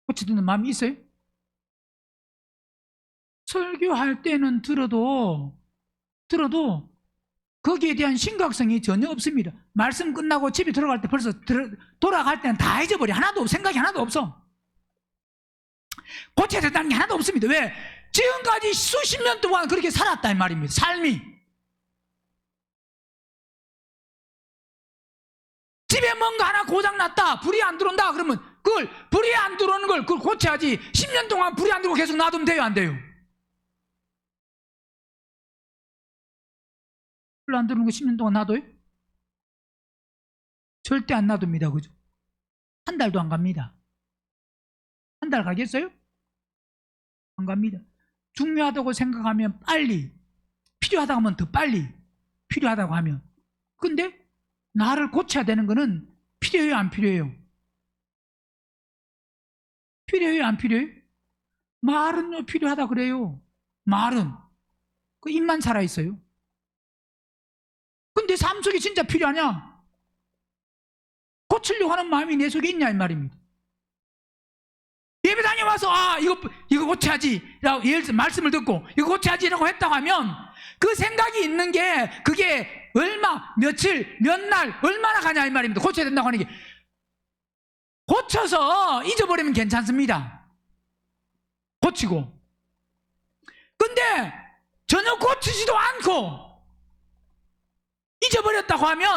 고쳐주는 마음이 있어요? 설교할 때는 들어도 거기에 대한 심각성이 전혀 없습니다. 말씀 끝나고 집에 들어갈 때 벌써 돌아갈 때는 다 잊어버려. 생각이 하나도 없어. 고쳐야 된다는 게 하나도 없습니다. 왜? 지금까지 수십 년 동안 그렇게 살았다 이 말입니다. 삶이. 집에 뭔가 하나 고장났다, 불이 안 들어온다 그러면 불이 안 들어오는 걸 그걸 고쳐야지. 10년 동안 불이 안 들어오고 계속 놔두면 돼요, 안 돼요? 불 안 들어오는 거 10년 동안 놔둬요? 절대 안 놔둡니다. 그죠? 한 달도 안 갑니다. 한 달 가겠어요? 안 갑니다. 중요하다고 생각하면 빨리, 필요하다고 하면 더 빨리, 필요하다고 하면. 근데 나를 고쳐야 되는 거는 필요해요, 안 필요해요? 필요해요, 안 필요해요? 말은요, 필요하다 그래요. 말은. 그 입만 살아있어요. 근데 삶 속에 진짜 필요하냐? 고치려고 하는 마음이 내 속에 있냐 이 말입니다. 예배당에 와서 이거 고쳐야지 라고 예를 들어 말씀을 듣고 이거 고쳐야지 라고 했다고 하면 그 생각이 있는 게 그게 얼마, 며칠, 몇 날, 얼마나 가냐 이 말입니다. 고쳐야 된다고 하는 게. 고쳐서 잊어버리면 괜찮습니다. 고치고. 근데 전혀 고치지도 않고 잊어버렸다고 하면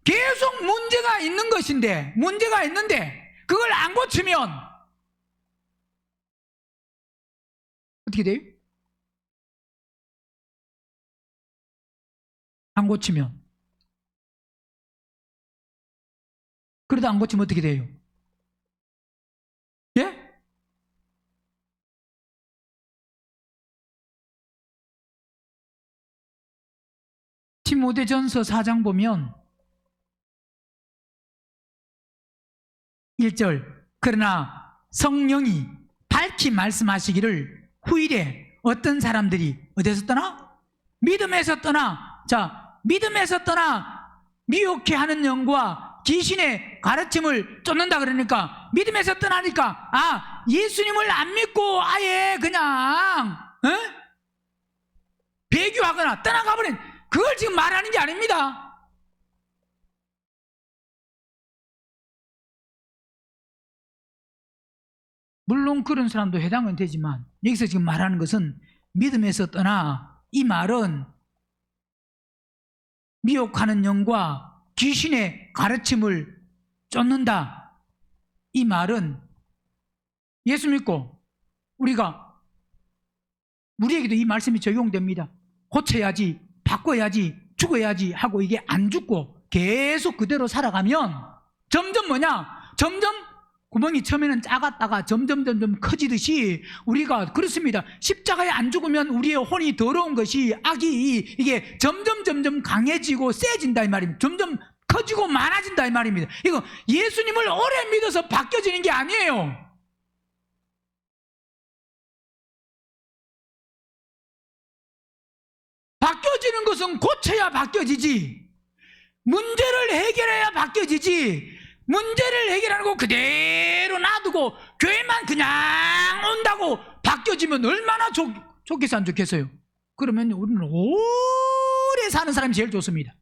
계속 문제가 있는 것인데, 문제가 있는데 그걸 안 고치면 어떻게 돼요? 안 고치면. 그러다 안 고치면 어떻게 돼요? 예? 디모데전서 4장 보면 1절, 그러나 성령이 밝히 말씀하시기를 후일에 어떤 사람들이 어디서 떠나? 믿음에서 떠나. 자, 믿음에서 떠나 미혹해 하는 영과 귀신의 가르침을 쫓는다 그러니까 믿음에서 떠나니까 예수님을 안 믿고 아예 그냥 배교하거나 떠나가버린 그걸 지금 말하는 게 아닙니다. 물론 그런 사람도 해당은 되지만 여기서 지금 말하는 것은 믿음에서 떠나, 이 말은 미혹하는 영과 귀신의 가르침을 쫓는다. 이 말은 예수 믿고 우리에게도 이 말씀이 적용됩니다. 고쳐야지, 바꿔야지, 죽어야지 하고 이게 안 죽고 계속 그대로 살아가면 점점 점점 구멍이 처음에는 작았다가 점점 커지듯이 우리가 그렇습니다. 십자가에 안 죽으면 우리의 혼이 더러운 것이 악이 이게 점점 강해지고 세진다 이 말입니다. 점점 커지고 많아진다 이 말입니다. 이거 예수님을 오래 믿어서 바뀌어지는 게 아니에요. 바뀌어지는 것은 고쳐야 바뀌어지지, 문제를 해결해야 바뀌어지지, 문제를 해결하는 거 그대로 놔두고 교회만 그냥 온다고 바뀌어지면 얼마나 좋겠어 안 좋겠어요? 그러면 우리는 오래 사는 사람이 제일 좋습니다.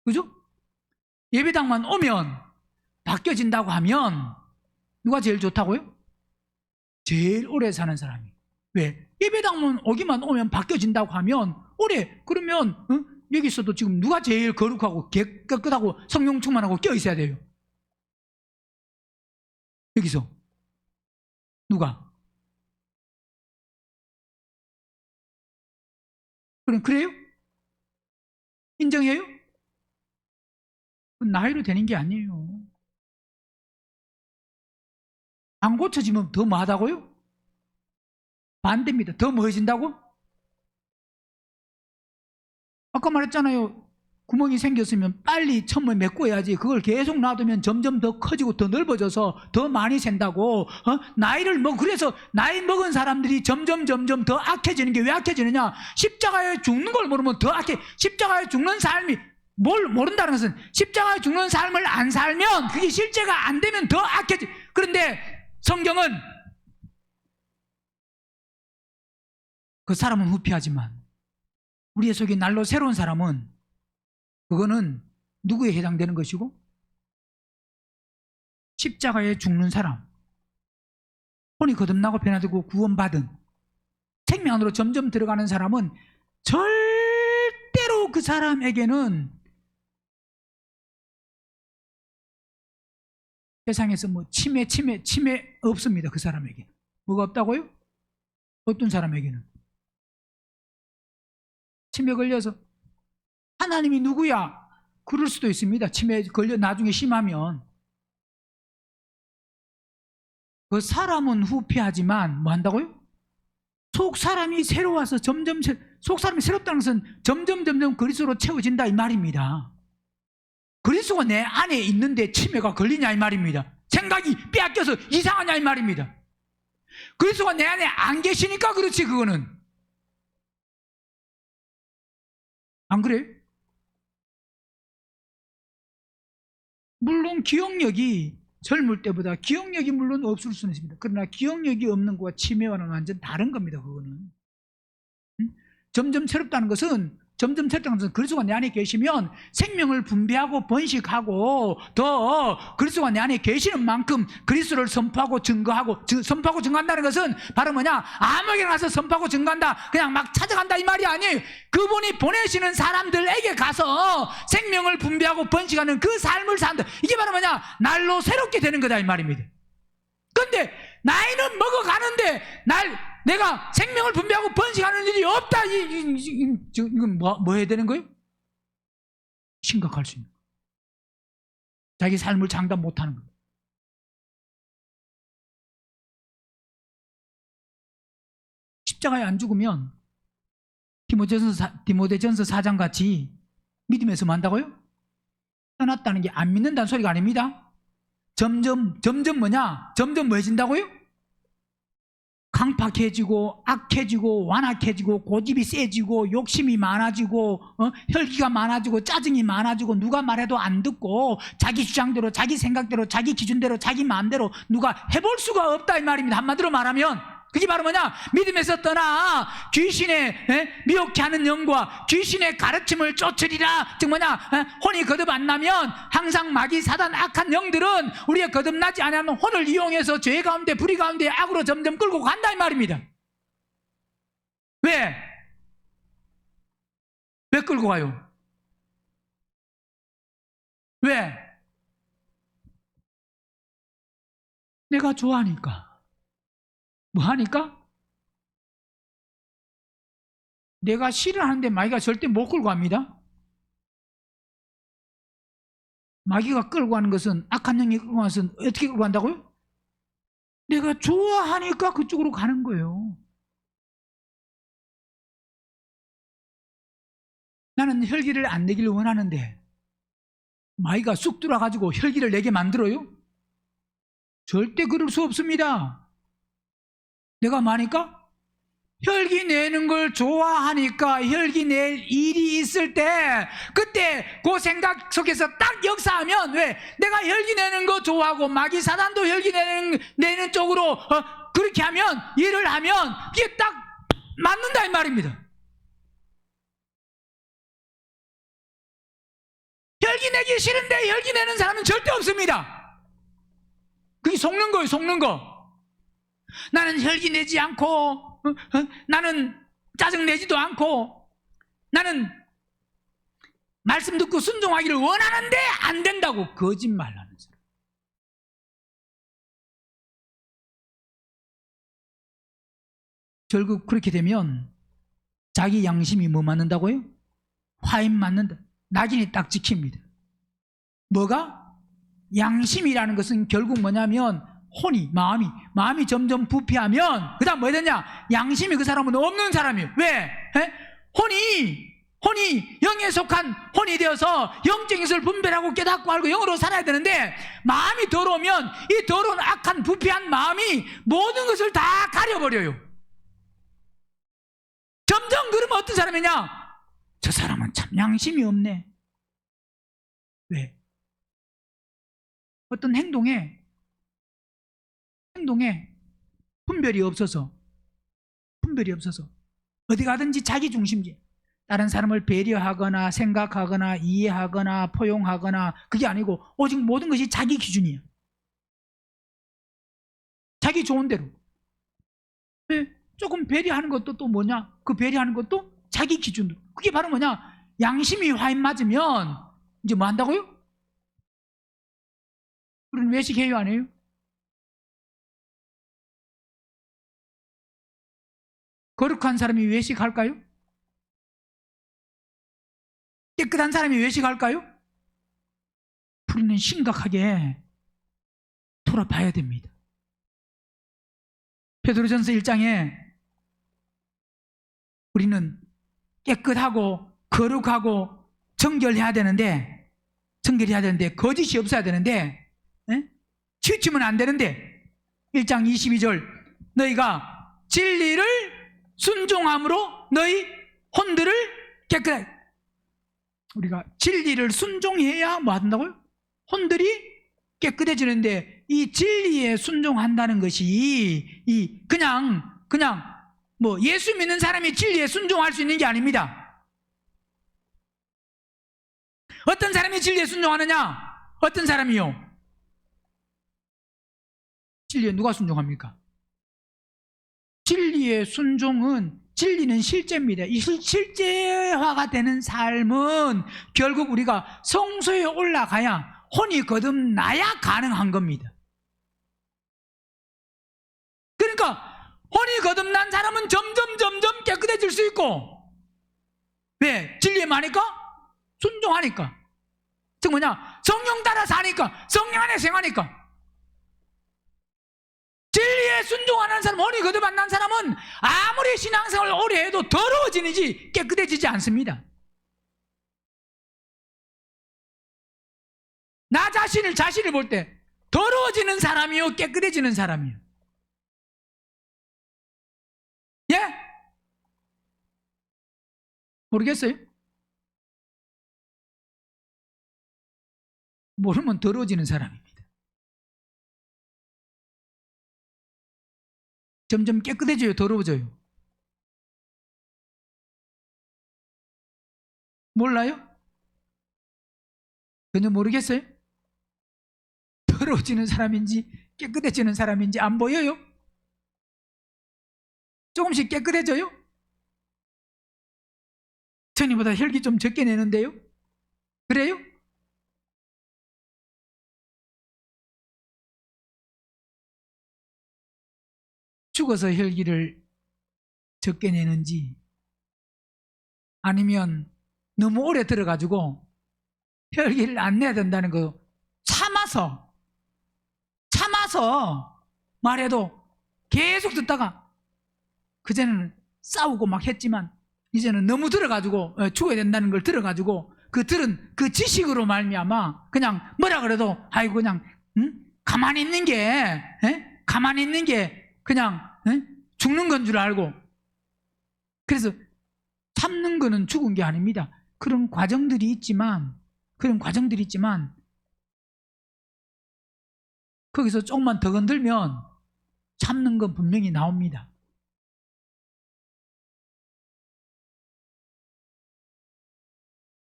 그죠? 예배당만 오면 바뀌어진다고 하면 누가 제일 좋다고요? 제일 오래 사는 사람이. 왜? 예배당만 오면 바뀌어진다고 하면 오래, 그러면 여기서도 지금 누가 제일 거룩하고 깨끗하고 성령 충만하고 껴있어야 돼요? 여기서 누가? 그래요? 인정해요? 나이로 되는 게 아니에요. 안 고쳐지면 더 뭐하다고요? 반대입니다. 더 뭐해진다고? 아까 말했잖아요. 구멍이 생겼으면 빨리 처음에 메꿔야지. 그걸 계속 놔두면 점점 더 커지고 더 넓어져서 더 많이 샌다고. 나이를 그래서 나이 먹은 사람들이 점점 더 악해지는 게 왜 악해지느냐? 십자가에 죽는 걸 모르면 더 악해. 십자가에 죽는 삶이 뭘 모른다는 것은 십자가에 죽는 삶을 안 살면 그게 실제가 안 되면 더 악해지. 그런데 성경은 그 사람은 후피하지만 우리의 속에 날로 새로운 사람은 그거는 누구에 해당되는 것이고? 십자가에 죽는 사람, 혼이 거듭나고 변화되고 구원받은 생명 안으로 점점 들어가는 사람은 절대로 그 사람에게는 세상에서 치매 없습니다. 그 사람에게는. 뭐가 없다고요? 어떤 사람에게는? 치매 걸려서 하나님이 누구야? 그럴 수도 있습니다. 치매 걸려 나중에 심하면. 그 사람은 후피하지만 뭐 한다고요? 속 사람이 새로워서 속 사람이 새롭다는 것은 점점 그리스도로 채워진다 이 말입니다. 그리스도가 내 안에 있는데 치매가 걸리냐 이 말입니다. 생각이 빼앗겨서 이상하냐 이 말입니다. 그리스도가 내 안에 안 계시니까 그렇지. 그거는 안 그래요? 물론 기억력이 젊을 때보다 기억력이 물론 없을 수는 있습니다. 그러나 기억력이 없는 것과 치매와는 완전 다른 겁니다. 그거는 점점 새롭다는 것은 그리스도가 내 안에 계시면 생명을 분배하고 번식하고 더 그리스도가 내 안에 계시는 만큼 그리스도를 선포하고 증거한다는 것은 바로 뭐냐? 아무에게나 가서 선포하고 증거한다, 그냥 막 찾아간다 이 말이 아니에요. 그분이 보내시는 사람들에게 가서 생명을 분배하고 번식하는 그 삶을 산다. 이게 바로 뭐냐? 날로 새롭게 되는 거다 이 말입니다. 그런데 나이는 먹어가는데 내가 생명을 분배하고 번식하는 일이 없다. 이건 뭐 해야 되는 거예요? 심각할 수 있는 거예요. 자기 삶을 장담 못하는 거예요. 십자가에 안 죽으면 디모데전서 4장 같이 믿음에서 뭐 한다고요? 떠났다는 게 안 믿는다는 소리가 아닙니다. 점점 뭐냐? 점점 뭐해진다고요? 강팍해지고 악해지고 완악해지고 고집이 세지고 욕심이 많아지고 혈기가 많아지고 짜증이 많아지고 누가 말해도 안 듣고 자기 주장대로 자기 생각대로 자기 기준대로 자기 마음대로 누가 해볼 수가 없다 이 말입니다. 한마디로 말하면 그게 바로 뭐냐? 믿음에서 떠나 귀신의 미혹케 하는 영과 귀신의 가르침을 쫓으리라. 즉 뭐냐? 혼이 거듭 안 나면 항상 마귀 사단 악한 영들은 우리가 거듭나지 않으면 혼을 이용해서 죄 가운데 불의 가운데 악으로 점점 끌고 간다 이 말입니다. 왜? 왜 끌고 가요? 왜? 내가 좋아하니까. 뭐 하니까? 내가 싫어하는데 마귀가 절대 못 끌고 갑니다. 마귀가 끌고 가는 것은, 악한 영이 끌고 가는 것은 어떻게 끌고 간다고요? 내가 좋아하니까 그쪽으로 가는 거예요. 나는 혈기를 안 내기를 원하는데 마귀가 쑥 들어가지고 혈기를 내게 만들어요? 절대 그럴 수 없습니다. 내가 뭐하니까? 혈기 내는 걸 좋아하니까 혈기 낼 일이 있을 때 그때 그 생각 속에서 딱 역사하면 왜? 내가 혈기 내는 거 좋아하고 마귀 사단도 혈기 내는 쪽으로 그렇게 하면 일을 하면 이게 딱 맞는다 이 말입니다. 혈기 내기 싫은데 혈기 내는 사람은 절대 없습니다. 그게 속는 거예요, 속는 거. 나는 혈기 내지 않고 나는 짜증 내지도 않고 나는 말씀 듣고 순종하기를 원하는데 안 된다고 거짓말하는 사람. 결국 그렇게 되면 자기 양심이 뭐 맞는다고요? 화인 맞는다. 낙인이 딱 찍힙니다. 뭐가? 양심이라는 것은 결국 뭐냐면 혼이, 마음이 점점 부패하면 그 다음 뭐 해야 되냐? 양심이 그 사람은 없는 사람이에요. 왜? 혼이 영에 속한 혼이 되어서 영적인 것을 분별하고 깨닫고 알고 영으로 살아야 되는데 마음이 더러우면 이 더러운 악한 부패한 마음이 모든 것을 다 가려버려요. 점점 그러면 어떤 사람이냐? 저 사람은 참 양심이 없네. 왜? 어떤 행동에 분별이 없어서 어디 가든지 자기 중심지, 다른 사람을 배려하거나 생각하거나 이해하거나 포용하거나 그게 아니고 오직 모든 것이 자기 기준이야. 자기 좋은 대로. 조금 배려하는 것도 또 뭐냐? 그 배려하는 것도 자기 기준으로. 그게 바로 뭐냐? 양심이 화인 맞으면 이제 뭐 한다고요? 우리는 외식해요 안 해요? 거룩한 사람이 외식할까요? 깨끗한 사람이 외식할까요? 우리는 심각하게 돌아봐야 됩니다. 베드로전서 1장에 우리는 깨끗하고 거룩하고 정결해야 되는데 거짓이 없어야 되는데 치우치면 안 되는데 1장 22절 너희가 진리를 순종함으로 너희 혼들을 깨끗하게. 우리가 진리를 순종해야 뭐 한다고요? 혼들이 깨끗해지는데 이 진리에 순종한다는 것이 그냥 뭐 예수 믿는 사람이 진리에 순종할 수 있는 게 아닙니다. 어떤 사람이 진리에 순종하느냐? 어떤 사람이요? 진리에 누가 순종합니까? 진리의 순종은, 진리는 실제입니다. 이 실제화가 되는 삶은 결국 우리가 성소에 올라가야, 혼이 거듭나야 가능한 겁니다. 그러니까 혼이 거듭난 사람은 점점 깨끗해질 수 있고, 왜? 진리에 마니까? 순종하니까. 즉 뭐냐? 성령 따라 사니까, 성령 안에 생하니까. 진리에 순종하는 사람, 혼이 거듭 안 난 사람은 아무리 신앙생활을 오래 해도 더러워지지 깨끗해지지 않습니다. 나 자신을 볼 때 더러워지는 사람이요 깨끗해지는 사람이요. 예? 모르겠어요? 모르면 더러워지는 사람입니다. 점점 깨끗해져요, 더러워져요? 몰라요? 전혀 모르겠어요? 더러워지는 사람인지 깨끗해지는 사람인지 안 보여요? 조금씩 깨끗해져요? 전에보다 혈기 좀 적게 내는데요? 그래요? 죽어서 혈기를 적게 내는지 아니면 너무 오래 들어가지고 혈기를 안 내야 된다는 거 참아서 말해도 계속 듣다가 그전에는 싸우고 막 했지만 이제는 너무 들어가지고 죽어야 된다는 걸 들어가지고 그 들은 그 지식으로 말미암아 그냥 뭐라 그래도 아이고 그냥 가만히 있는 게 그냥 죽는 건 줄 알고 그래서 참는 거는 죽은 게 아닙니다. 그런 과정들이 있지만 거기서 조금만 더 건들면 참는 건 분명히 나옵니다.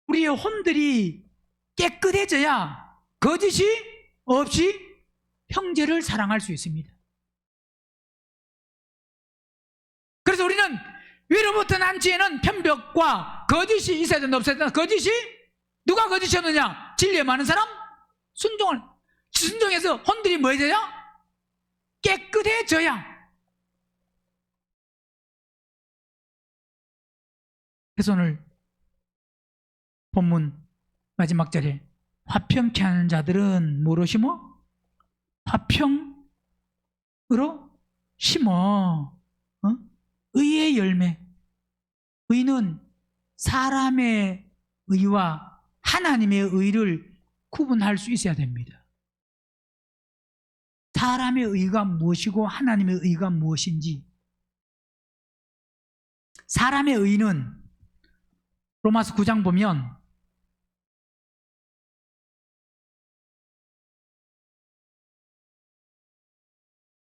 우리의 혼들이 깨끗해져야 거짓이 없이 형제를 사랑할 수 있습니다. 그래서 우리는 위로부터 난 지혜는 편벽과 거짓이 있어야 된다 없어야 된다. 거짓이 누가 거짓이었느냐? 진리에 많은 사람 순종해서 혼들이 뭐해져야? 깨끗해져야. 그래서 오늘 본문 마지막 절에 화평케 하는 자들은 뭐로 심어? 화평으로 심어. 의의 열매. 의는 사람의 의와 하나님의 의를 구분할 수 있어야 됩니다. 사람의 의가 무엇이고 하나님의 의가 무엇인지. 사람의 의는 로마서 9장 보면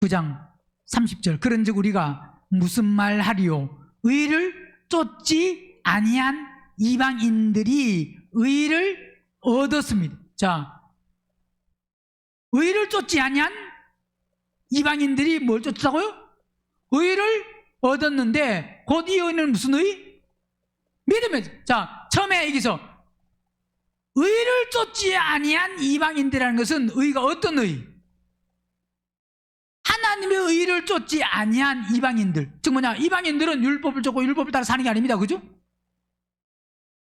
(9장 30절) 그런즉 우리가 무슨 말 하리요? 의를 쫓지 아니한 이방인들이 의를 얻었습니다. 자, 의를 쫓지 아니한 이방인들이 뭘 쫓았다고요? 의를 얻었는데 곧 이 의는 무슨 의? 믿음의. 자, 처음에 여기서 의를 쫓지 아니한 이방인들이라는 것은 의가 어떤 의? 하나님의 의를 쫓지 아니한 이방인들. 즉 뭐냐? 이방인들은 율법을 쫓고 율법을 따라 사는 게 아닙니다. 그죠?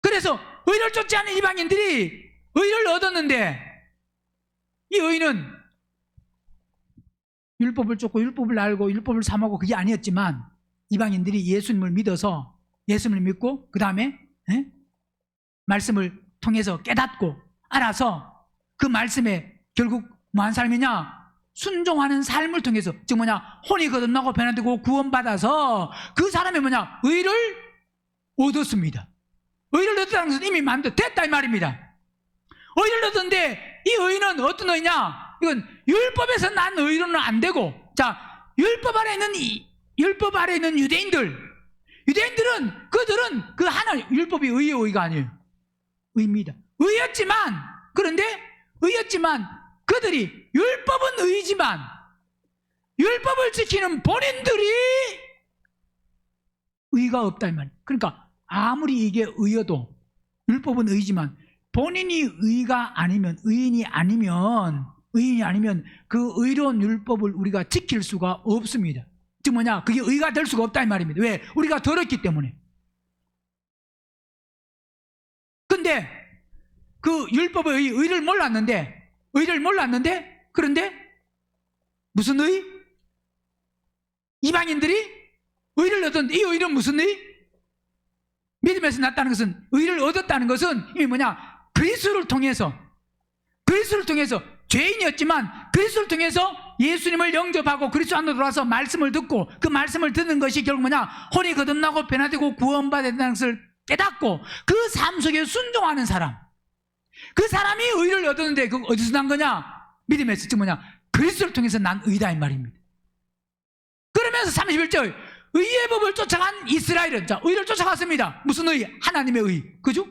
그래서 의를 쫓지 않은 이방인들이 의를 얻었는데 이 의는 율법을 쫓고 율법을 알고 율법을 삼하고 그게 아니었지만 이방인들이 예수님을 믿어서 예수님을 믿고 그 다음에 말씀을 통해서 깨닫고 알아서 그 말씀에 결국 뭐한 삶이냐? 순종하는 삶을 통해서 즉 뭐냐? 혼이 거듭나고 변화되고 구원받아서 그 사람이 뭐냐? 의를 얻었습니다. 의를 얻었다는 것은 이미 됐다 이 말입니다. 의를 얻었는데 이 의는 어떤 의냐? 이건 율법에서 난 의로는 안 되고, 자, 율법 아래 있는 유대인들은 그들은 그 하나 율법이 의의 의가 아니에요. 의입니다. 의였지만 그들이 율법은 의지만 율법을 지키는 본인들이 의가 없다 이 말이에요. 그러니까 아무리 이게 의여도 율법은 의지만 본인이 의인이 아니면 그 의로운 율법을 우리가 지킬 수가 없습니다. 즉 뭐냐? 그게 의가 될 수가 없다 이 말입니다. 왜? 우리가 더럽기 때문에. 근데 그 율법의 의를 몰랐는데 그런데 무슨 의? 이방인들이 의를 얻었는데 이 의는 무슨 의? 믿음에서 났다는 것은 의를 얻었다는 것은 이게 뭐냐? 그리스도를 통해서 죄인이었지만 그리스도를 통해서 예수님을 영접하고 그리스도 안으로 들어와서 말씀을 듣고 그 말씀을 듣는 것이 결국 뭐냐? 혼이 거듭나고 변화되고 구원받아야 된다는 것을 깨닫고 그 삶 속에 순종하는 사람, 그 사람이 의를 얻었는데 그 어디서 난 거냐? 믿음에서. 즉 뭐냐? 그리스도를 통해서 난 의다 이 말입니다. 그러면서 31절 의의 법을 쫓아간 이스라엘은, 자, 의를 쫓아갔습니다. 무슨 의? 하나님의 의, 그죠?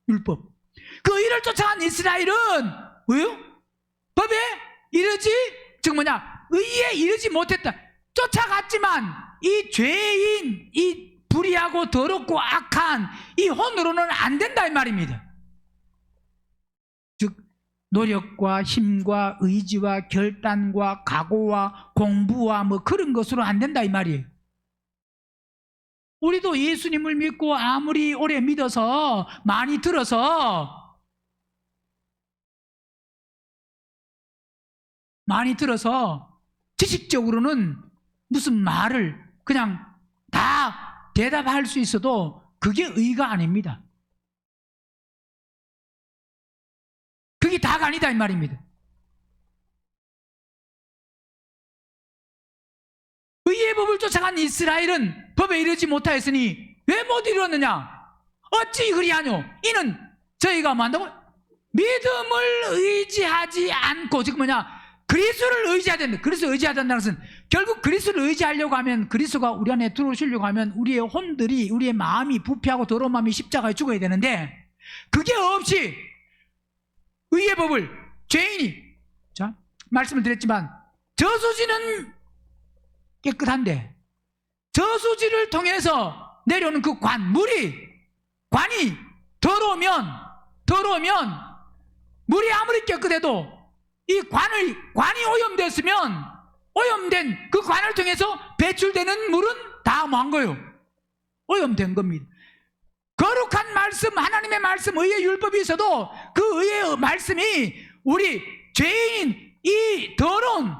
율법. 그 의를 쫓아간 이스라엘은 왜요? 법에 이르지, 즉 뭐냐? 의에 이르지 못했다. 쫓아갔지만 이 죄인, 이 불의하고 더럽고 악한 이 혼으로는 안 된다 이 말입니다. 즉 노력과 힘과 의지와 결단과 각오와 공부와 뭐 그런 것으로 안 된다 이 말이에요. 우리도 예수님을 믿고 아무리 오래 믿어서 많이 들어서 지식적으로는 무슨 말을 그냥 다 대답할 수 있어도 그게 의가 아닙니다. 그게 다가 아니다 이 말입니다. 의의 법을 쫓아간 이스라엘은 법에 이르지 못하였으니 왜 못 이루었느냐? 어찌 그리하뇨? 이는 저희가 뭐 한다고? 믿음을 의지하지 않고, 즉 뭐냐? 그리스도를 의지해야 된다. 그리스도를 의지해야 된다는 것은 결국 그리스도를 의지하려고 하면, 그리스도가 우리 안에 들어오시려고 하면 우리의 혼들이, 우리의 마음이 부패하고 더러운 마음이 십자가에 죽어야 되는데 그게 없이 의의 법을 죄인이, 자, 말씀을 드렸지만 저수지는 깨끗한데 저수지를 통해서 내려오는 그 관이 더러우면 물이 아무리 깨끗해도 이 관이 오염됐으면 오염된 그 관을 통해서 배출되는 물은 다 뭐한 거예요? 오염된 겁니다. 거룩한 말씀, 하나님의 말씀, 의의 율법이 있어도 그 의의 말씀이 우리 죄인, 이 더러운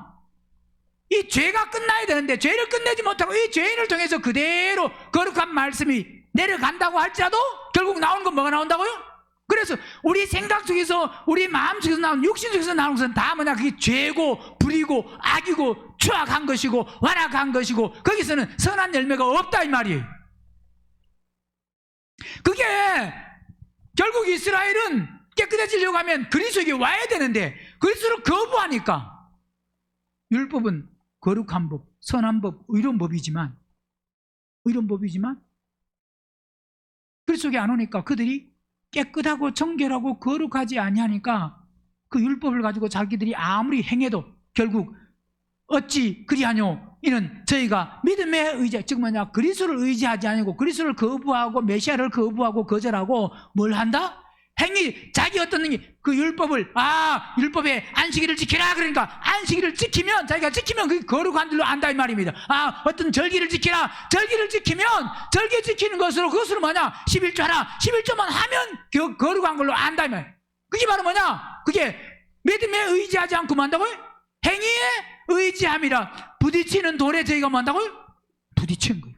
이 죄가 끝나야 되는데 죄를 끝내지 못하고 이 죄인을 통해서 그대로 거룩한 말씀이 내려간다고 할지라도 결국 나오는 건 뭐가 나온다고요? 그래서 우리 생각 속에서, 우리 마음 속에서 나오는, 육신 속에서 나오는 것은 다 뭐냐? 그게 죄고 불이고 악이고 추악한 것이고 완악한 것이고 거기서는 선한 열매가 없다 이 말이에요. 그게 결국 이스라엘은 깨끗해지려고 하면 그리스도에게 와야 되는데 그리스도를 거부하니까, 율법은 거룩한 법, 선한 법, 의로운 법이지만 그리스도에게 안 오니까 그들이 깨끗하고 정결하고 거룩하지 아니하니까 그 율법을 가지고 자기들이 아무리 행해도 결국 어찌 그리하뇨? 이는 저희가 믿음의 의지, 즉 뭐냐? 그리스도를 의지하지 아니고 그리스도를 거부하고 메시아를 거부하고 거절하고 뭘 한다? 행위, 자기 어떤 그 율법을, 율법에 안식일을 지키라 그러니까 안식일을 지키면, 자기가 지키면 그게 거룩한 줄로 안다 이 말입니다. 어떤 절기를 지키라, 절기를 지키면 절기 지키는 것으로, 그것으로 뭐냐? 11조 하라, 11조만 하면 거룩한 걸로 안다 이 말이에요. 그게 바로 뭐냐? 그게 믿음에 의지하지 않고 뭐 한다고요? 행위에 의지함이라. 부딪히는 돌에 저희가 뭐 한다고요? 부딪히는 거예요.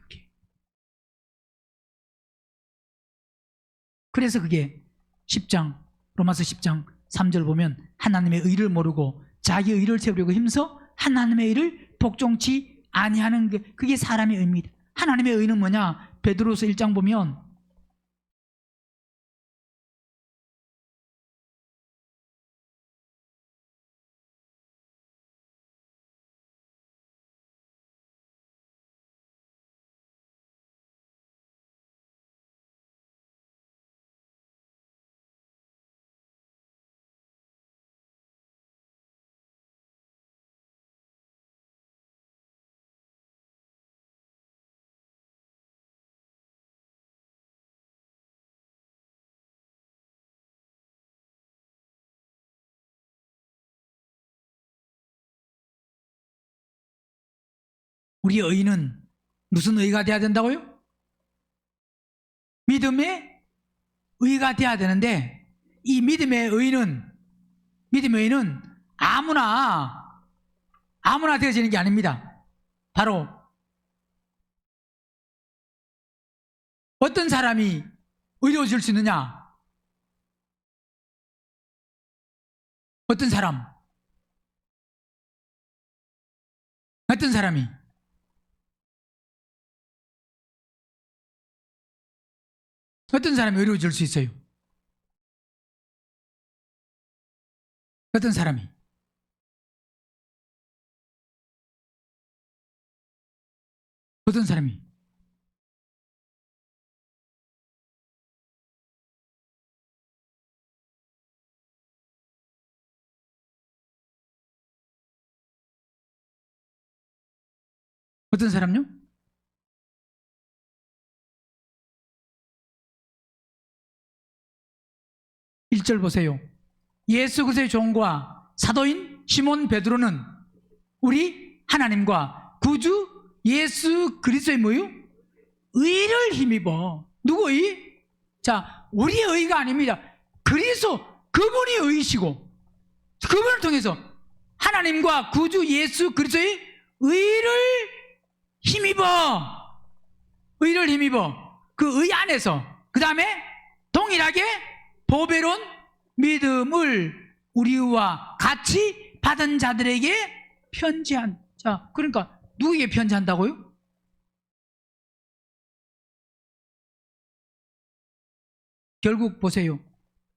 그래서 그게 10장, 로마서 10장 3절 보면 하나님의 의를 모르고 자기 의를 세우려고 힘써 하나님의 의를 복종치 아니하는 게, 그게 사람의 의입니다. 하나님의 의는 뭐냐? 베드로서 1장 보면 우리의 의는 무슨 의가 돼야 된다고요? 믿음의 의가 돼야 되는데 이 믿음의 의는 아무나 되어지는 게 아닙니다. 바로 어떤 사람이 의로워질 수 있느냐? 어떤 사람? 어떤 사람이? 어떤 사람이 의로워질 수 있어요? 어떤 사람이? 어떤 사람이? 어떤 사람요? 일절 보세요. 예수 그리스도의 종과 사도인 시몬 베드로는 우리 하나님과 구주 예수 그리스도의 뭐요? 의를 힘입어. 누구 의? 자, 우리의 의가 아닙니다. 그리스도 그분이 의이시고 그분을 통해서 하나님과 구주 예수 그리스도의 의를 힘입어. 의를 힘입어. 그 의 안에서 그 다음에 동일하게 보배로운 믿음을 우리와 같이 받은 자들에게 편지한. 자, 그러니까 누구에게 편지한다고요? 결국 보세요.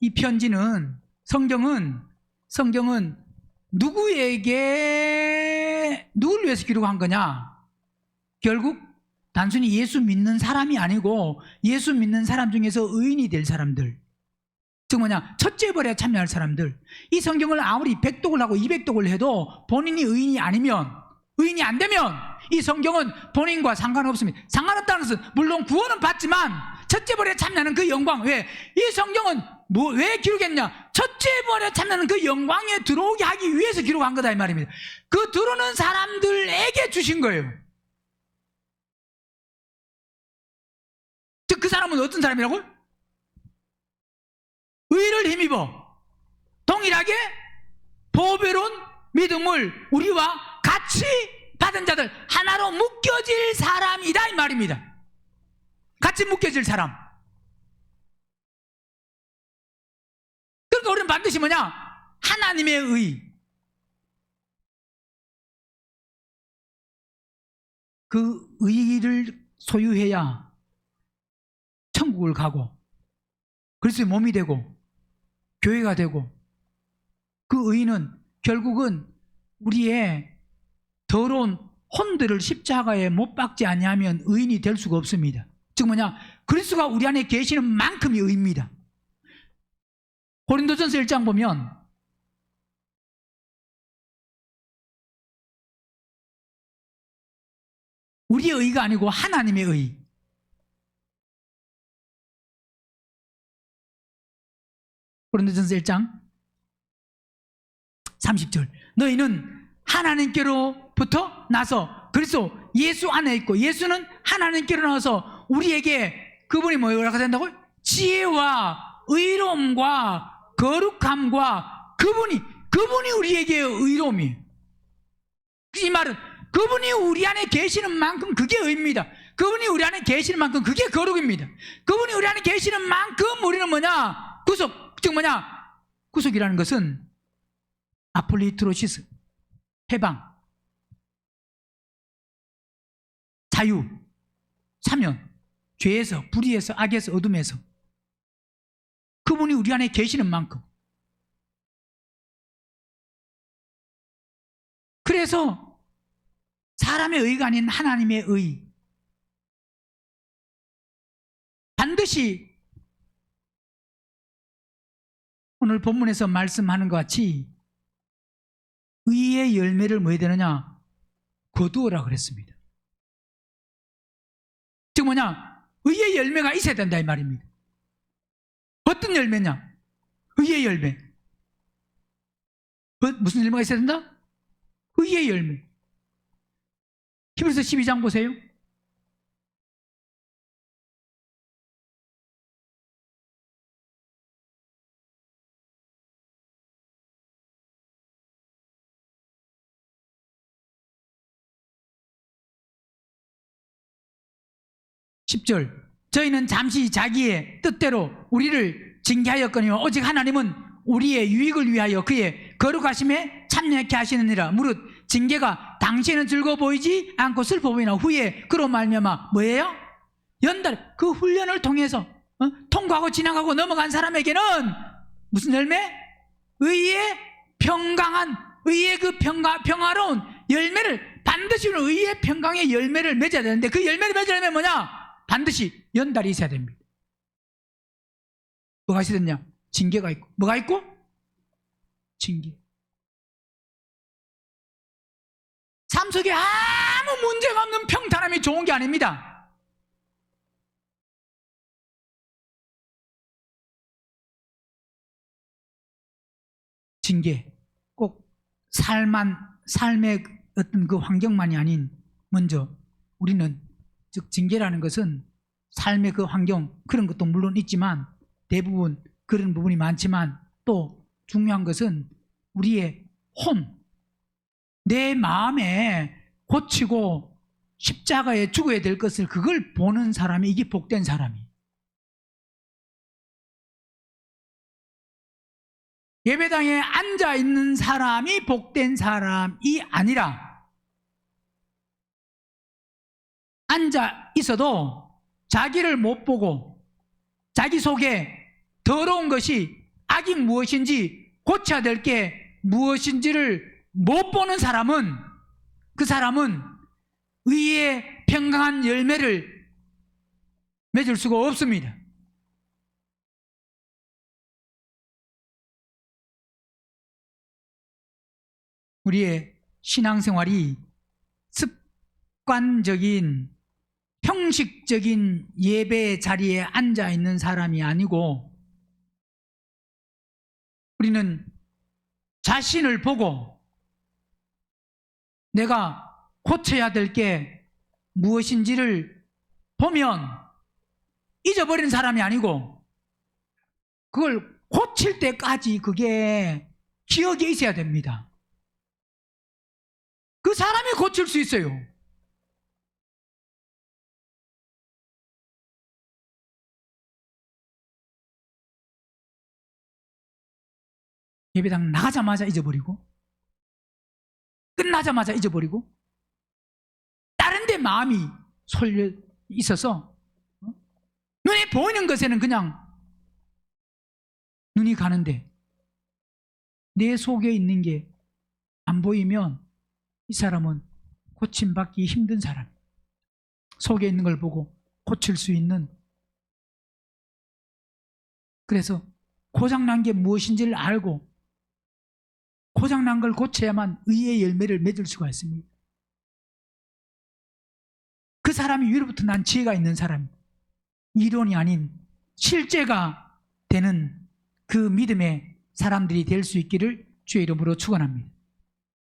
이 편지는 성경은 누구에게, 누구를 위해서 기록한 거냐? 결국 단순히 예수 믿는 사람이 아니고 예수 믿는 사람 중에서 의인이 될 사람들, 즉 뭐냐, 첫째 벌에 참여할 사람들. 이 성경을 아무리 100독을 하고 200독을 해도 본인이 의인이 아니면, 의인이 안 되면 이 성경은 본인과 상관없습니다. 상관없다는 것은 물론 구원은 받지만 첫째 벌에 참여하는 그 영광, 왜? 이 성경은 왜 기록했냐? 첫째 벌에 참여하는 그 영광에 들어오게 하기 위해서 기록한 거다 이 말입니다. 그 들어오는 사람들에게 주신 거예요. 즉 그 사람은 어떤 사람이라고요? 의를 힘입어 동일하게 보배로운 믿음을 우리와 같이 받은 자들, 하나로 묶여질 사람이다 이 말입니다. 같이 묶여질 사람. 그러니까 우리는 반드시 뭐냐? 하나님의 의, 그 의를 소유해야 천국을 가고 그리스도의 몸이 되고 교회가 되고, 그 의는 결국은 우리의 더러운 혼들을 십자가에 못 박지 아니하면 의인이 될 수가 없습니다. 즉 뭐냐? 그리스도가 우리 안에 계시는 만큼이 의입니다. 고린도전서 1장 보면 우리의 의가 아니고 하나님의 의. 고린도전서 1장 30절. 너희는 하나님께로부터 나서 그리스도 예수 안에 있고, 예수는 하나님께로 나와서 우리에게 그분이 뭐라고 된다고요? 지혜와 의로움과 거룩함과 그분이 우리에게 의로움이에요. 이 말은 그분이 우리 안에 계시는 만큼 그게 의입니다. 그분이 우리 안에 계시는 만큼 그게 거룩입니다. 그분이 우리 안에 계시는 만큼 우리는 뭐냐? 구속. 즉 뭐냐? 구속이라는 것은 아폴리트로시스, 해방, 자유, 사면, 죄에서, 불의에서, 악에서, 어둠에서 그분이 우리 안에 계시는 만큼. 그래서 사람의 의가 아닌 하나님의 의, 반드시 오늘 본문에서 말씀하는 것 같이 의의 열매를 뭐 해야 되느냐? 거두어라 그랬습니다. 즉 뭐냐? 의의 열매가 있어야 된다 이 말입니다. 어떤 열매냐? 의의 열매. 무슨 열매가 있어야 된다? 의의 열매. 히브리서 12장 보세요. (10절) 저희는 잠시 자기의 뜻대로 우리를 징계하였거니와 오직 하나님은 우리의 유익을 위하여 그의 거룩하심에 참여케 하시느니라. 무릇 징계가 다 당신은 즐거워 보이지 않고 슬퍼 보이나 후에 그로 말미암아 뭐예요? 연달 그 훈련을 통해서 통과하고 지나가고 넘어간 사람에게는 무슨 열매? 의의 평강한 의의 그 평화로운 열매를 반드시 의의 평강의 열매를 맺어야 되는데 그 열매를 맺으려면 뭐냐? 반드시 연달이 있어야 됩니다. 뭐가 있어야 되냐? 징계가 있고 뭐가 있고? 징계. 삶 속에 아무 문제가 없는 평탄함이 좋은 게 아닙니다. 징계. 꼭 삶의 어떤 그 환경만이 아닌 먼저 우리는 즉 징계라는 것은 삶의 그 환경 그런 것도 물론 있지만 대부분 그런 부분이 많지만 또 중요한 것은 우리의 내 마음에 고치고 십자가에 죽어야 될 것을 그걸 보는 사람이 이게 복된 사람이. 예배당에 앉아 있는 사람이 복된 사람이 아니라 앉아 있어도 자기를 못 보고 자기 속에 더러운 것이 악이 무엇인지 고쳐야 될 게 무엇인지를 못 보는 사람은 그 사람은 의의 평강한 열매를 맺을 수가 없습니다. 우리의 신앙생활이 습관적인 형식적인 예배 자리에 앉아 있는 사람이 아니고 우리는 자신을 보고 내가 고쳐야 될 게 무엇인지를 보면 잊어버리는 사람이 아니고 그걸 고칠 때까지 그게 기억에 있어야 됩니다. 그 사람이 고칠 수 있어요. 예배당 나가자마자 잊어버리고 끝나자마자 잊어버리고 다른 데 마음이 쏠려 있어서 눈에 보이는 것에는 그냥 눈이 가는데 내 속에 있는 게 안 보이면 이 사람은 고침받기 힘든 사람. 속에 있는 걸 보고 고칠 수 있는. 그래서 고장난 게 무엇인지를 알고 고장난 걸 고쳐야만 의의 열매를 맺을 수가 있습니다. 그 사람이 위로부터 난 지혜가 있는 사람, 이론이 아닌 실제가 되는 그 믿음의 사람들이 될 수 있기를 주의 이름으로 축원합니다.